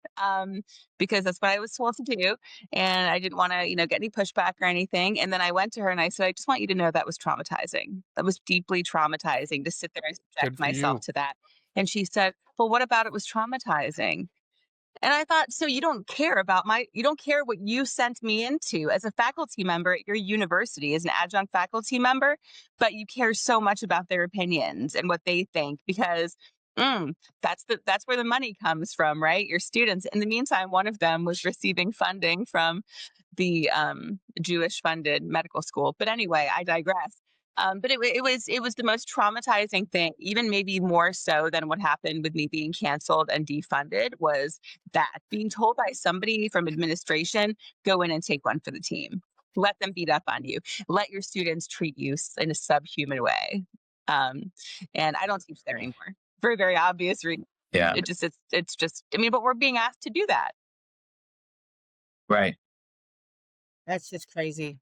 because that's what I was told to do. And I didn't want to, get any pushback or anything. And then I went to her and I said, I just want you to know that was traumatizing. That was deeply traumatizing to sit there and subject myself to that. And she said, well, what about it was traumatizing? And I thought, so you don't care what you sent me into as a faculty member at your university, as an adjunct faculty member, but you care so much about their opinions and what they think, because that's where the money comes from, right? Your students. In the meantime, one of them was receiving funding from the Jewish funded medical school. But anyway, I digress. But it was the most traumatizing thing, even maybe more so than what happened with me being canceled and defunded, was that being told by somebody from administration, go in and take one for the team. Let them beat up on you. Let your students treat you in a subhuman way. And I don't teach there anymore for a very obvious reason. Yeah. It's just, but we're being asked to do that. Right. That's just crazy.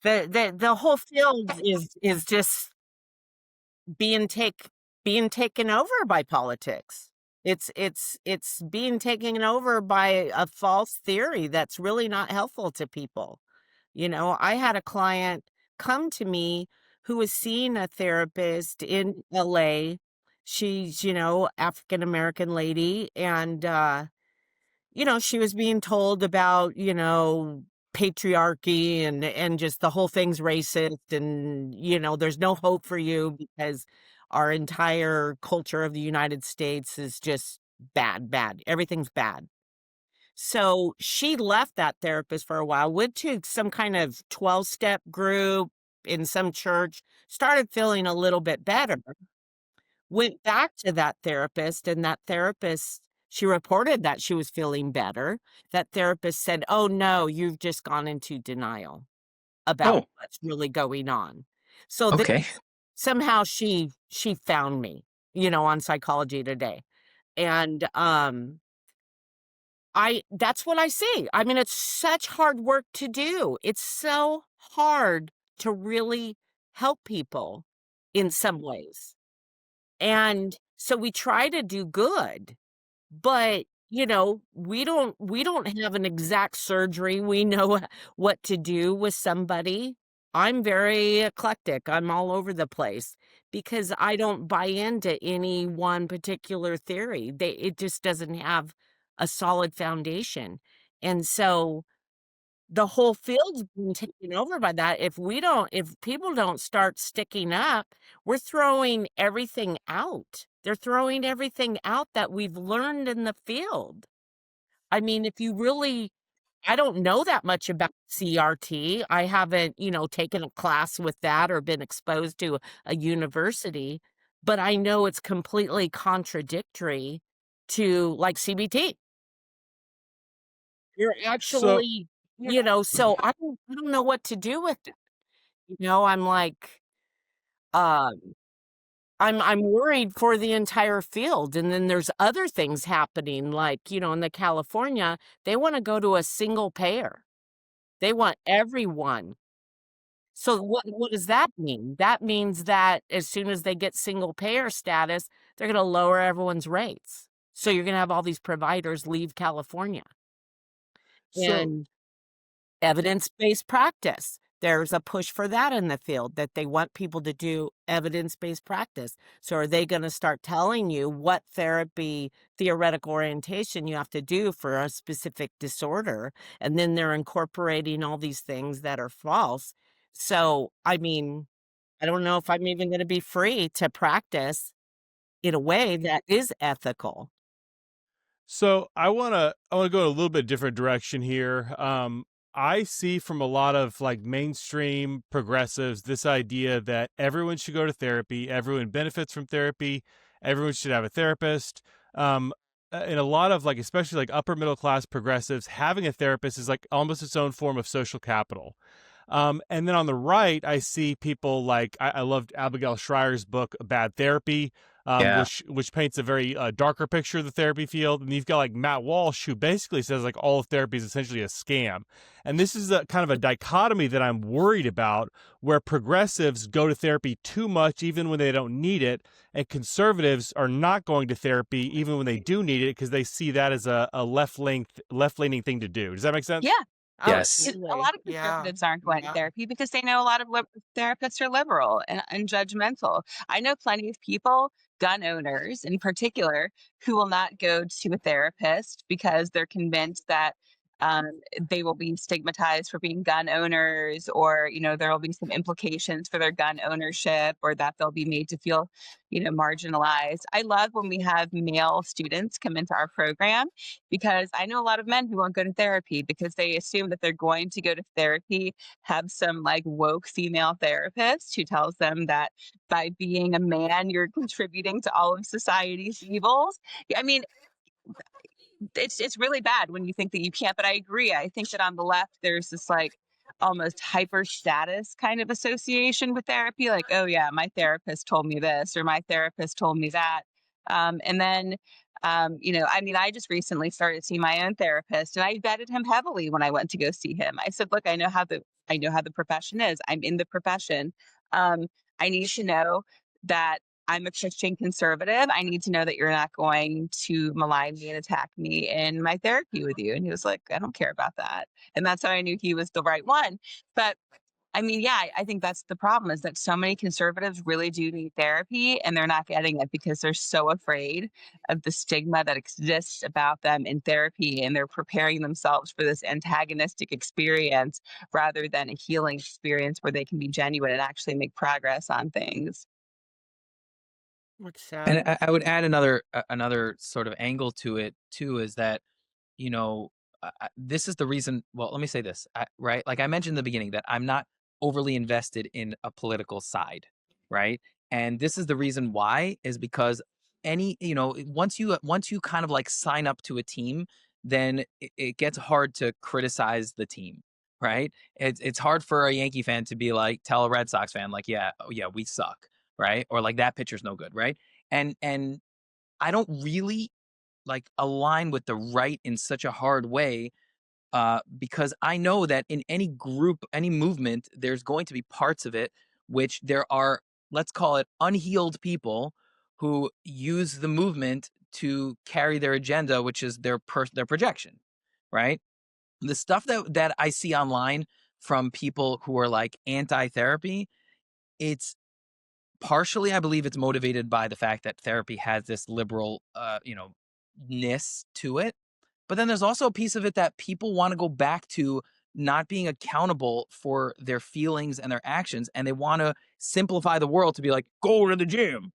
The whole field is just being taken over by politics. It's being taken over by a false theory that's really not helpful to people. I had a client come to me who was seeing a therapist in LA. She's, African American lady. And, she was being told about, patriarchy and just the whole thing's racist and, there's no hope for you because our entire culture of the United States is just bad, bad. Everything's bad. So she left that therapist for a while, went to some kind of 12-step group in some church, started feeling a little bit better, went back to that therapist, and that therapist, she reported that she was feeling better. That therapist said, "Oh no, you've just gone into denial about Oh, what's really going on." So then okay. somehow she found me, on Psychology Today. And that's what I see. I mean, it's such hard work to do. It's so hard to really help people in some ways. And so we try to do good, but we don't have an exact surgery. We know what to do with somebody. I'm very eclectic. I'm all over the place because I don't buy into any one particular theory. It just doesn't have a solid foundation. And so the whole field's been taken over by that. If people don't start sticking up, we're throwing everything out. They're throwing everything out that we've learned in the field. I mean, I don't know that much about CRT. I haven't, taken a class with that or been exposed to a university, but I know it's completely contradictory to like CBT. You're So actually, so I don't know what to do with it. I'm like, um, I'm worried for the entire field. And then there's other things happening, like, in the California, they want to go to a single payer. They want everyone. So what does that mean? That means that as soon as they get single payer status, they're going to lower everyone's rates. So you're going to have all these providers leave California. so And evidence-based practice. There's a push for that in the field, that they want people to do evidence-based practice. So are they going to start telling you what theoretical orientation you have to do for a specific disorder? And then they're incorporating all these things that are false. So, I mean, I don't know if I'm even going to be free to practice in a way that is ethical. So I wanna go a little bit different direction here. I see from a lot of like mainstream progressives this idea that everyone should go to therapy, everyone benefits from therapy, everyone should have a therapist. And a lot of like, especially like upper middle class progressives, having a therapist is like almost its own form of social capital. And then on the right, I see people like I loved Abigail Schreier's book Bad Therapy, Yeah. which paints a very darker picture of the therapy field. And you've got like Matt Walsh, who basically says like all of therapy is essentially a scam. And this is a kind of a dichotomy that I'm worried about, where progressives go to therapy too much even when they don't need it, and conservatives are not going to therapy even when they do need it because they see that as a left-leaning thing to do. Does that make sense? Yeah. Oh, Yes. A totally. lot of Yeah. conservatives aren't going to Yeah. therapy because they know a lot of therapists are liberal and judgmental. I know plenty of people, gun owners in particular, who will not go to a therapist because they're convinced that um, they will be stigmatized for being gun owners, or there will be some implications for their gun ownership, or that they'll be made to feel marginalized. I love when we have male students come into our program, because I know a lot of men who won't go to therapy because they assume that they're going to go to therapy, have some like woke female therapist who tells them that by being a man, you're contributing to all of society's evils. I mean, it's really bad when you think that you can't. But I agree. I think that on the left, there's this like almost hyper status kind of association with therapy. Like, oh yeah, my therapist told me this, or my therapist told me that. And then, I mean, I just recently started seeing my own therapist, and I vetted him heavily when I went to go see him. I said, look, I know how the profession is. I'm in the profession. Um, I need to know that I'm a Christian conservative. I need to know that you're not going to malign me and attack me in my therapy with you. And he was like, I don't care about that. And that's how I knew he was the right one. But I mean, yeah, I think that's the problem, is that so many conservatives really do need therapy and they're not getting it because they're so afraid of the stigma that exists about them in therapy, and they're preparing themselves for this antagonistic experience rather than a healing experience where they can be genuine and actually make progress on things. What's And sad? I would add another sort of angle to it too, is that, you know, this is the reason. Well, let me say this, right? Like I mentioned in the beginning, that I'm not overly invested in a political side, right? And this is the reason why, is because once you kind of like sign up to a team, then it gets hard to criticize the team, right? It's hard for a Yankee fan to be like, tell a Red Sox fan like, yeah, oh, yeah, we suck, right? Or like, that pitcher's no good, right? And I don't really like align with the right in such a hard way, because I know that in any group, any movement, there's going to be parts of it which there are, let's call it, unhealed people who use the movement to carry their agenda, which is their projection, right? The stuff that I see online from people who are like anti-therapy, it's partially, I believe, it's motivated by the fact that therapy has this liberal, ness to it. But then there's also a piece of it that people want to go back to not being accountable for their feelings and their actions. And they want to simplify the world to be like, go to the gym,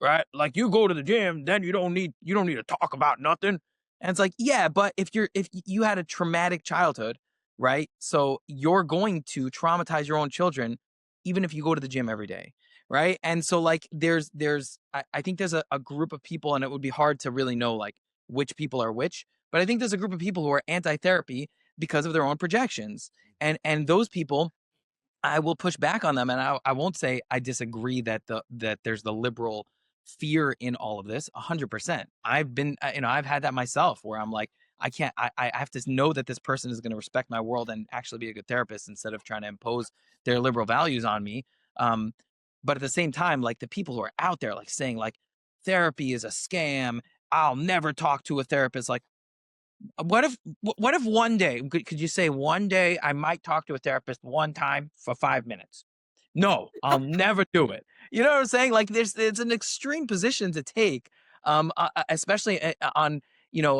right? Like, you go to the gym, then you don't need to talk about nothing. And it's like, yeah, but if you had a traumatic childhood, right? So you're going to traumatize your own children, even if you go to the gym every day, right? And so like I think there's a group of people, and it would be hard to really know like which people are which, but I think there's a group of people who are anti-therapy because of their own projections. And those people, I will push back on them, and I won't say I disagree that there's the liberal fear in all of this. 100%. I've been, I've had that myself, where I'm like, I have to know that this person is going to respect my world and actually be a good therapist, instead of trying to impose their liberal values on me. But at the same time, like, the people who are out there like saying like therapy is a scam, I'll never talk to a therapist. Like, what if one day, could you say one day I might talk to a therapist one time for 5 minutes? No, I'll never do it. You know what I'm saying? Like, it's an extreme position to take, especially on,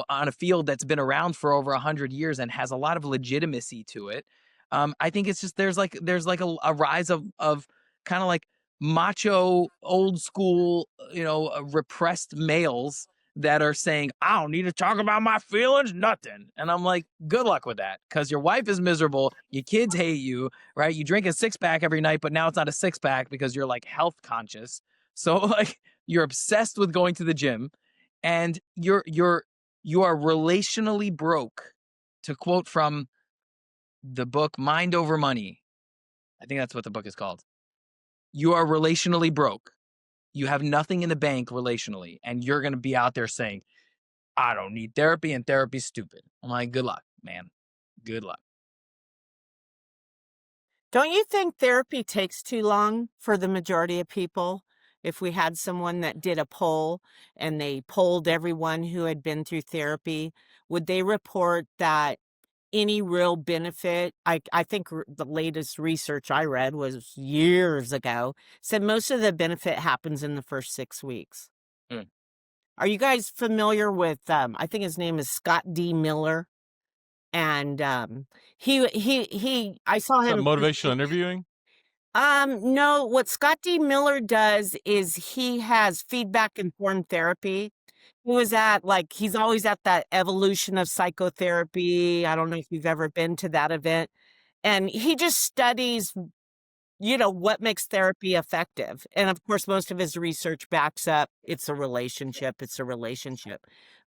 on a field that's been around for over 100 years and has a lot of legitimacy to it. I think it's just, there's like a rise of kind of like macho, old school, repressed males that are saying, I don't need to talk about my feelings, nothing. And I'm like, good luck with that, because your wife is miserable, your kids hate you, right? You drink a 6-pack every night, but now it's not a 6-pack because you're like health conscious. So like, you're obsessed with going to the gym, and you are relationally broke, to quote from the book Mind Over Money. I think that's what the book is called. You are relationally broke. You have nothing in the bank relationally, and you're going to be out there saying, I don't need therapy, and therapy's stupid. I'm like, good luck, man. Good luck. Don't you think therapy takes too long for the majority of people? If we had someone that did a poll and they polled everyone who had been through therapy, would they report that any real benefit? I think the latest research I read was years ago, said most of the benefit happens in the first 6 weeks. Mm. Are you guys familiar with, I think his name is Scott D. Miller? And I saw him. Motivational interviewing? No, what Scott D. Miller does is he has feedback informed therapy. He was at, like, he's always at that evolution of psychotherapy. I don't know if you've ever been to that event. And he just studies, what makes therapy effective. And of course, most of his research backs up it's a relationship.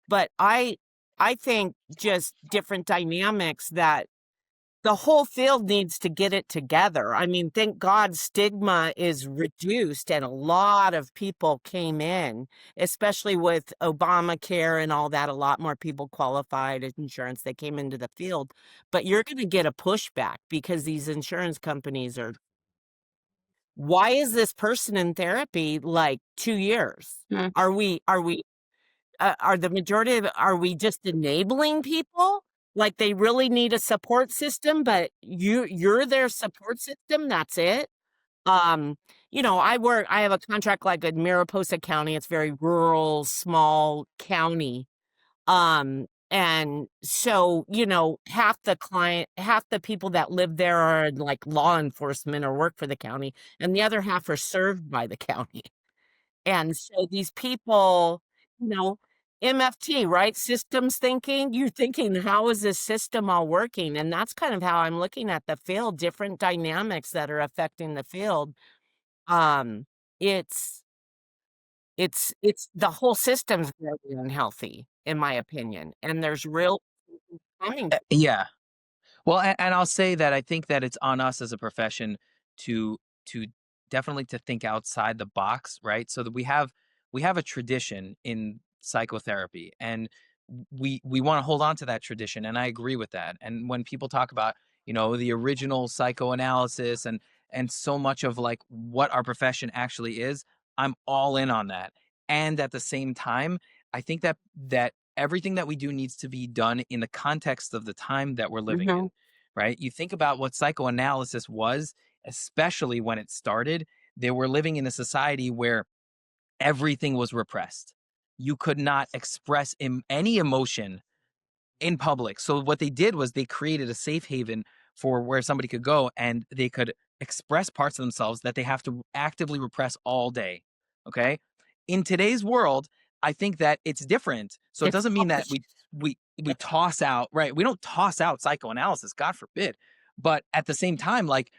But I think just different dynamics that the whole field needs to get it together. I mean, thank God stigma is reduced and a lot of people came in, especially with Obamacare and all that. A lot more people qualified as insurance. They came into the field. But you're going to get a pushback because these insurance companies are, why is this person in therapy like 2 years? Hmm. Are the majority of, are we just enabling people? Like they really need a support system, but you're their support system. That's it. You know, I have a contract like in Mariposa County. It's very rural, small county. And so, you know, half the people that live there are in, like law enforcement or work for the county, and the other half are served by the county. And so these people, you know, MFT, right? Systems thinking. You're thinking, how is this system all working? And that's kind of how I'm looking at the field, different dynamics that are affecting the field. Um, it's the whole system's very unhealthy, in my opinion. And there's real coming. Yeah. Well, and I'll say that I think that it's on us as a profession to definitely to think outside the box, right? So that we have a tradition in psychotherapy, and we want to hold on to that tradition, and I agree with that. And when people talk about, you know, the original psychoanalysis and so much of like what our profession actually is, I'm all in on that. And at the same time, I think that everything that we do needs to be done in the context of the time that we're living in, right? You think about what psychoanalysis was, especially when it started. They were living in a society where everything was repressed. You could not express any emotion in public. So what they did was they created a safe haven for where somebody could go and they could express parts of themselves that they have to actively repress all day. Okay? In today's world, I think that it's different. So it doesn't mean that we toss out, right? We don't toss out psychoanalysis, God forbid. But at the same time, like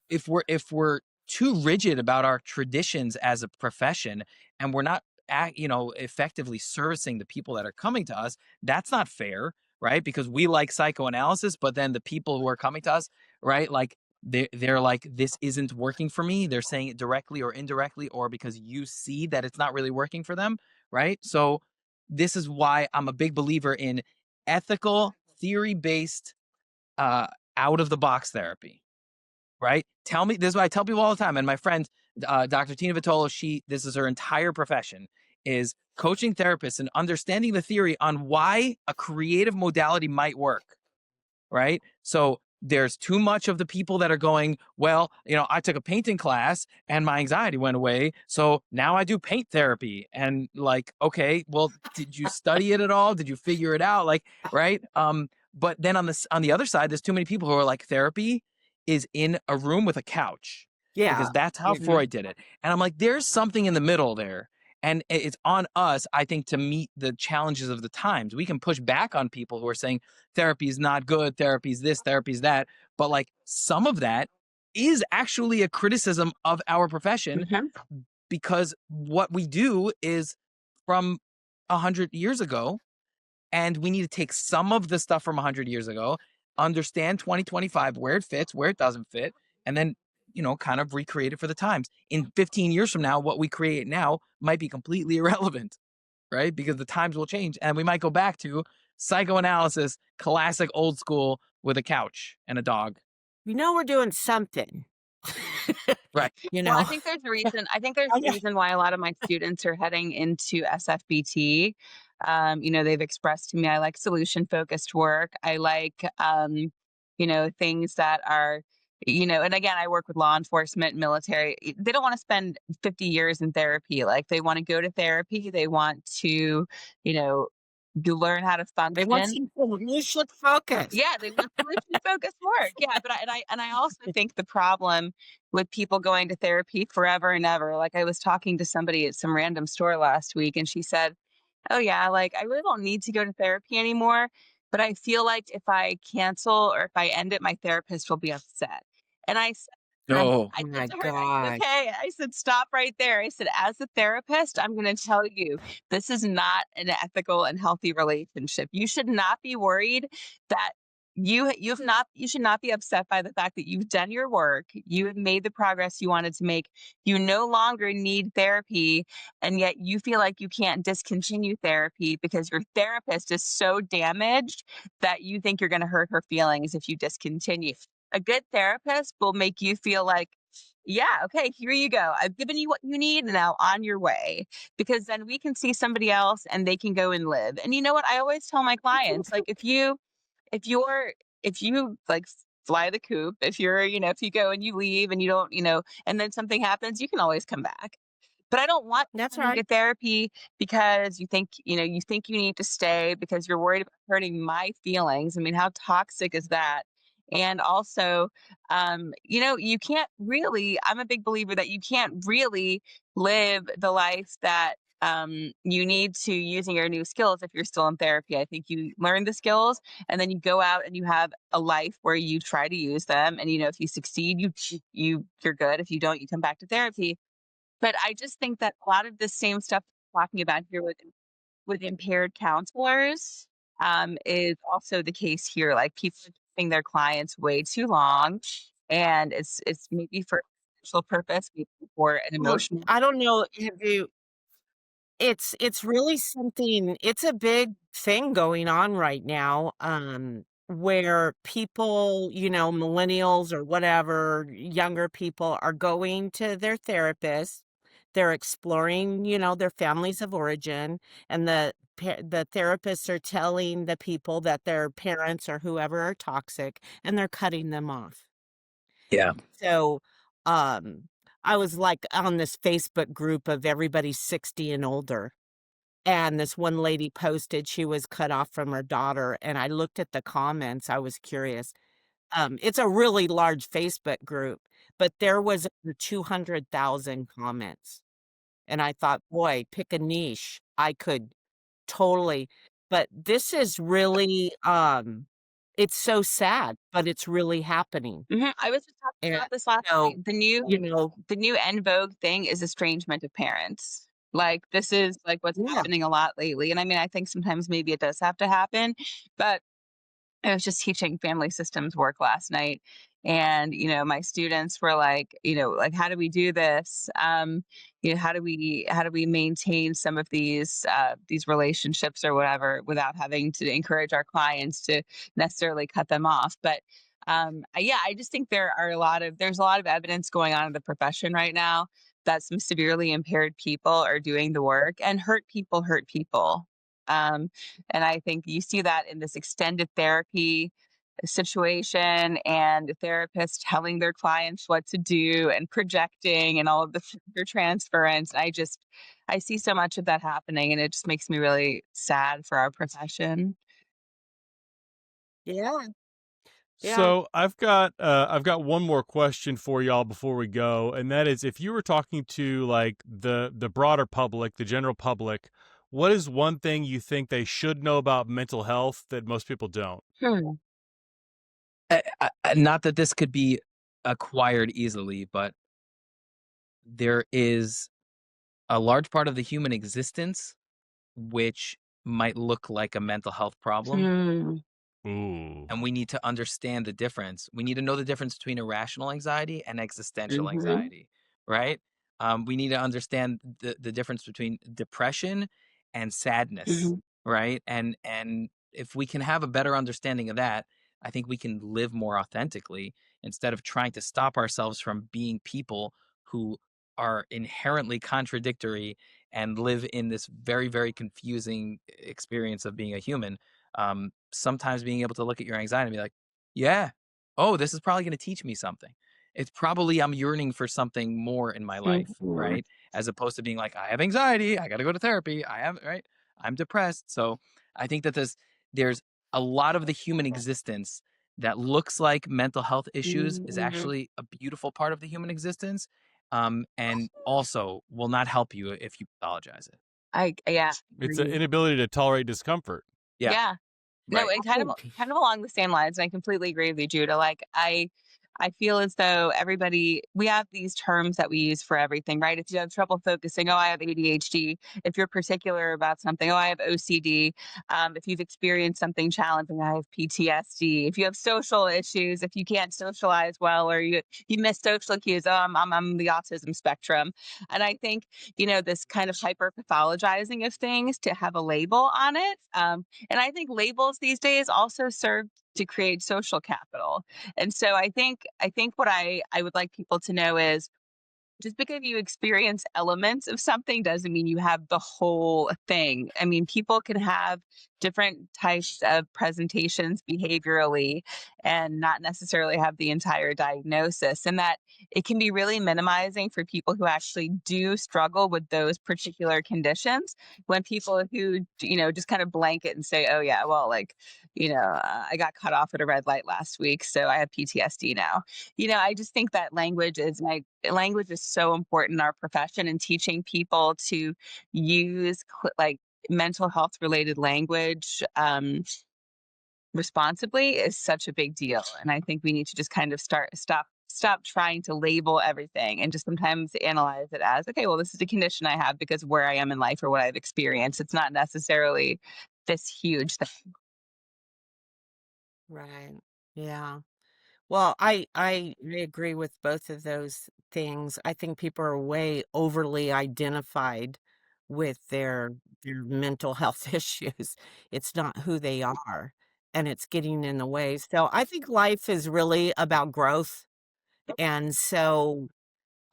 if we're too rigid about our traditions as a profession and we're not effectively servicing the people that are coming to us, that's not fair, right? Because we like psychoanalysis, but then the people who are coming to us, right, like they're like, this isn't working for me. They're saying it directly or indirectly, or because you see that it's not really working for them, right? So this is why I'm a big believer in ethical, theory-based, out of the box therapy. Right? Tell me, this is what I tell people all the time. And my friend, Dr. Tina Vitolo, this is her entire profession, is coaching therapists and understanding the theory on why a creative modality might work. Right? So there's too much of the people that are going, well, you know, I took a painting class and my anxiety went away. So now I do paint therapy. And like, okay, well, did you study it at all? Did you figure it out? Like, right? But then on the other side, there's too many people who are like, therapy is in a room with a couch. Yeah. Because that's how Freud did it. And I'm like, there's something in the middle there. And it's on us, I think, to meet the challenges of the times. We can push back on people who are saying therapy is not good, therapy is this, therapy is that. But like some of that is actually a criticism of our profession, because what we do is from 100 years ago. And we need to take some of the stuff from 100 years ago, understand 2025, where it fits, where it doesn't fit, and then, you know, kind of recreate it for the times. In 15 years from now, what we create now might be completely irrelevant, right? Because the times will change and we might go back to psychoanalysis, classic old school with a couch and a dog. You know, we're doing something. Right. You know, Well, I think there's a reason. I think there's a reason why a lot of my students are heading into SFBT. You know, they've expressed to me, I like solution focused work. I like, you know, things that are, you know, and again, I work with law enforcement, military. They don't want to spend 50 years in therapy. Like they want to go to therapy. They want to, you know, learn how to function. they want some solution focus. Yeah, they want solution focused work. Yeah, but I also think the problem with people going to therapy forever and ever. Like I was talking to somebody at some random store last week, and she said, "Oh yeah, like I really don't need to go to therapy anymore, but I feel like if I cancel or if I end it, my therapist will be upset." And Oh, Oh my said to her, God. okay. I said, stop right there. I said, as a therapist, I'm going to tell you, this is not an ethical and healthy relationship. You should not be worried that you should not be upset by the fact that you've done your work. You have made the progress you wanted to make. You no longer need therapy. And yet you feel like you can't discontinue therapy because your therapist is so damaged that you think you're going to hurt her feelings if you discontinue. A good therapist will make you feel like, yeah, okay, here you go. I've given you what you need, now on your way. Because then we can see somebody else and they can go and live. And you know what? I always tell my clients, like, if you if you like fly the coop, if you're, if you go and you leave and you don't, and then something happens, you can always come back. But I don't want you That's coming right. to therapy because you think you need to stay because you're worried about hurting my feelings. I mean, how toxic is that? And also, you can't really, I'm a big believer that you can't really live the life that you need to using your new skills if you're still in therapy. I think you learn the skills and then you go out and you have a life where you try to use them. And if you succeed, you're good. If you don't, you come back to therapy. But I just think that a lot of the same stuff we're talking about here with impaired counselors is also the case here. Like people are giving their clients way too long, and it's maybe for a sexual purpose, maybe for an Well, emotional. I don't know if you it's really something it's a big thing going on right now, where people, millennials or whatever, younger people are going to their therapist. They're exploring, their families of origin, and the therapists are telling the people that their parents or whoever are toxic, and they're cutting them off. Yeah. So, um, I was like on this Facebook group of everybody 60 and older. And this one lady posted she was cut off from her daughter, and I looked at the comments, I was curious. It's a really large Facebook group, but there was over 200,000 comments, and I thought, "Boy, pick a niche." I could totally but this is really, it's so sad, but it's really happening, I was just talking and about this last so, night. you know The new en vogue thing is estrangement of parents. Like this is like what's Yeah. happening a lot lately. And I mean, I think sometimes maybe it does have to happen, but I was just teaching family systems work last night. And, my students were like, like, how do we do this? How do we maintain some of these relationships or whatever without having to encourage our clients to necessarily cut them off? But yeah, I just think there's a lot of evidence going on in the profession right now that some severely impaired people are doing the work, and hurt people. Um, and I think you see that in this extended therapy situation and the therapist telling their clients what to do and projecting and all of the finger transference. I see so much of that happening, and it just makes me really sad for our profession. Yeah, yeah. So I've got one more question for y'all before we go, and that is if you were talking to like the broader public, the general public, what is one thing you think they should know about mental health that most people don't? Hmm. Not that this could be acquired easily, but there is a large part of the human existence which might look like a mental health problem. Hmm. Ooh. And we need to understand the difference. We need to know the difference between irrational anxiety and existential Hmm. anxiety, right? We need to understand the difference between depression and sadness, Hmm. right? And if we can have a better understanding of that, I think we can live more authentically instead of trying to stop ourselves from being people who are inherently contradictory and live in this very, very confusing experience of being a human. Sometimes being able to look at your anxiety and be like, yeah, oh, this is probably going to teach me something. It's probably I'm yearning for something more in my life, Hmm. right? As opposed to being like, I have anxiety, I got to go to therapy, right? I'm depressed. So I think that there's a lot of the human existence that looks like mental health issues is Hmm. actually a beautiful part of the human existence, and also will not help you if you pathologize it. Yeah, It's an agree. inability to tolerate discomfort. Yeah, Yeah. No, right. and kind of along the same lines, and I completely agree with you, Judah. Like I feel as though we have these terms that we use for everything, right? If you have trouble focusing, oh, I have ADHD. If you're particular about something, oh, I have OCD. If you've experienced something challenging, I have PTSD. If you have social issues, if you can't socialize well, or you miss social cues, oh, I'm the autism spectrum. And I think this kind of hyper pathologizing of things to have a label on it. And I think labels these days also serve to create social capital. And so I think what I would like people to know is just because you experience elements of something doesn't mean you have the whole thing. I mean, people can have different types of presentations behaviorally and not necessarily have the entire diagnosis. And that it can be really minimizing for people who actually do struggle with those particular conditions. When people who, just kind of blanket and say, oh, yeah, well, like, I got cut off at a red light last week, so I have PTSD now. I just think that language is so important in our profession, and teaching people to use like mental health related language responsibly is such a big deal. And I think we need to just kind of stop trying to label everything and just sometimes analyze it as, okay, well, this is a condition I have because of where I am in life or what I've experienced. It's not necessarily this huge thing. Right. Yeah. Well, I agree with both of those things. I think people are way overly identified with their mental health issues. It's not who they are, and it's getting in the way. So I think life is really about growth. And so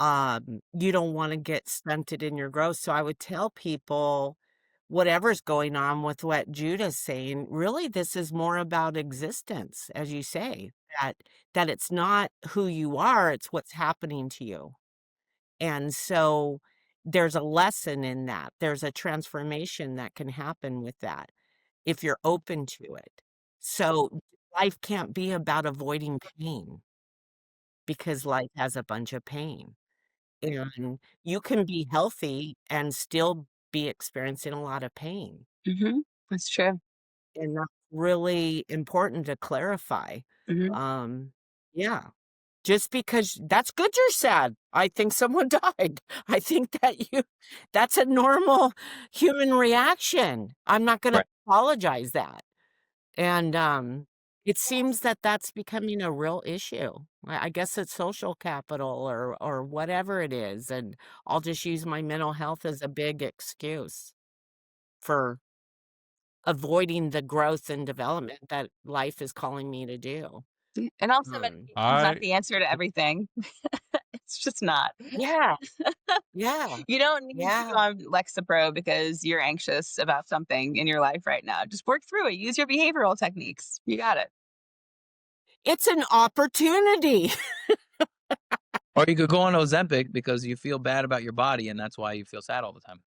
you don't want to get stunted in your growth. So I would tell people whatever's going on with what Juda's saying, really this is more about existence, as you say, that it's not who you are, it's what's happening to you. And so there's a lesson in that. There's a transformation that can happen with that if you're open to it. So life can't be about avoiding pain, because life has a bunch of pain. And you can be healthy and still be experiencing a lot of pain. That's true. And that's really important to clarify. Yeah. Just because that's good you're sad. I think someone died. I think that's a normal human reaction. I'm not going to Right. apologize that. And it seems that that's becoming a real issue. I guess it's social capital or whatever it is, and I'll just use my mental health as a big excuse for avoiding the growth and development that life is calling me to do. And also, Um, medication is not the answer to everything. It's just not. yeah, yeah, You don't need to yeah. go on Lexapro because you're anxious about something in your life right now. Just work through it. Use your behavioral techniques. You got it. It's an opportunity. Or you could go on Ozempic because you feel bad about your body, and that's why you feel sad all the time.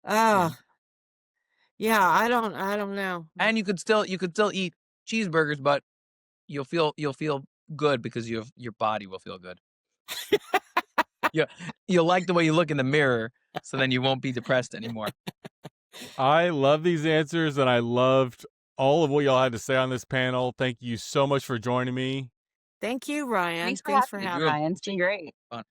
Oh, yeah, I don't know. And you could still eat cheeseburgers, but you'll feel good because your body will feel good. You'll like the way you look in the mirror, so then you won't be depressed anymore. I love these answers, and I loved all of what y'all had to say on this panel. Thank you so much for joining me. Thank you, Ryan. Thanks for Thanks for having me, having me. Ryan. It's been great. Fun.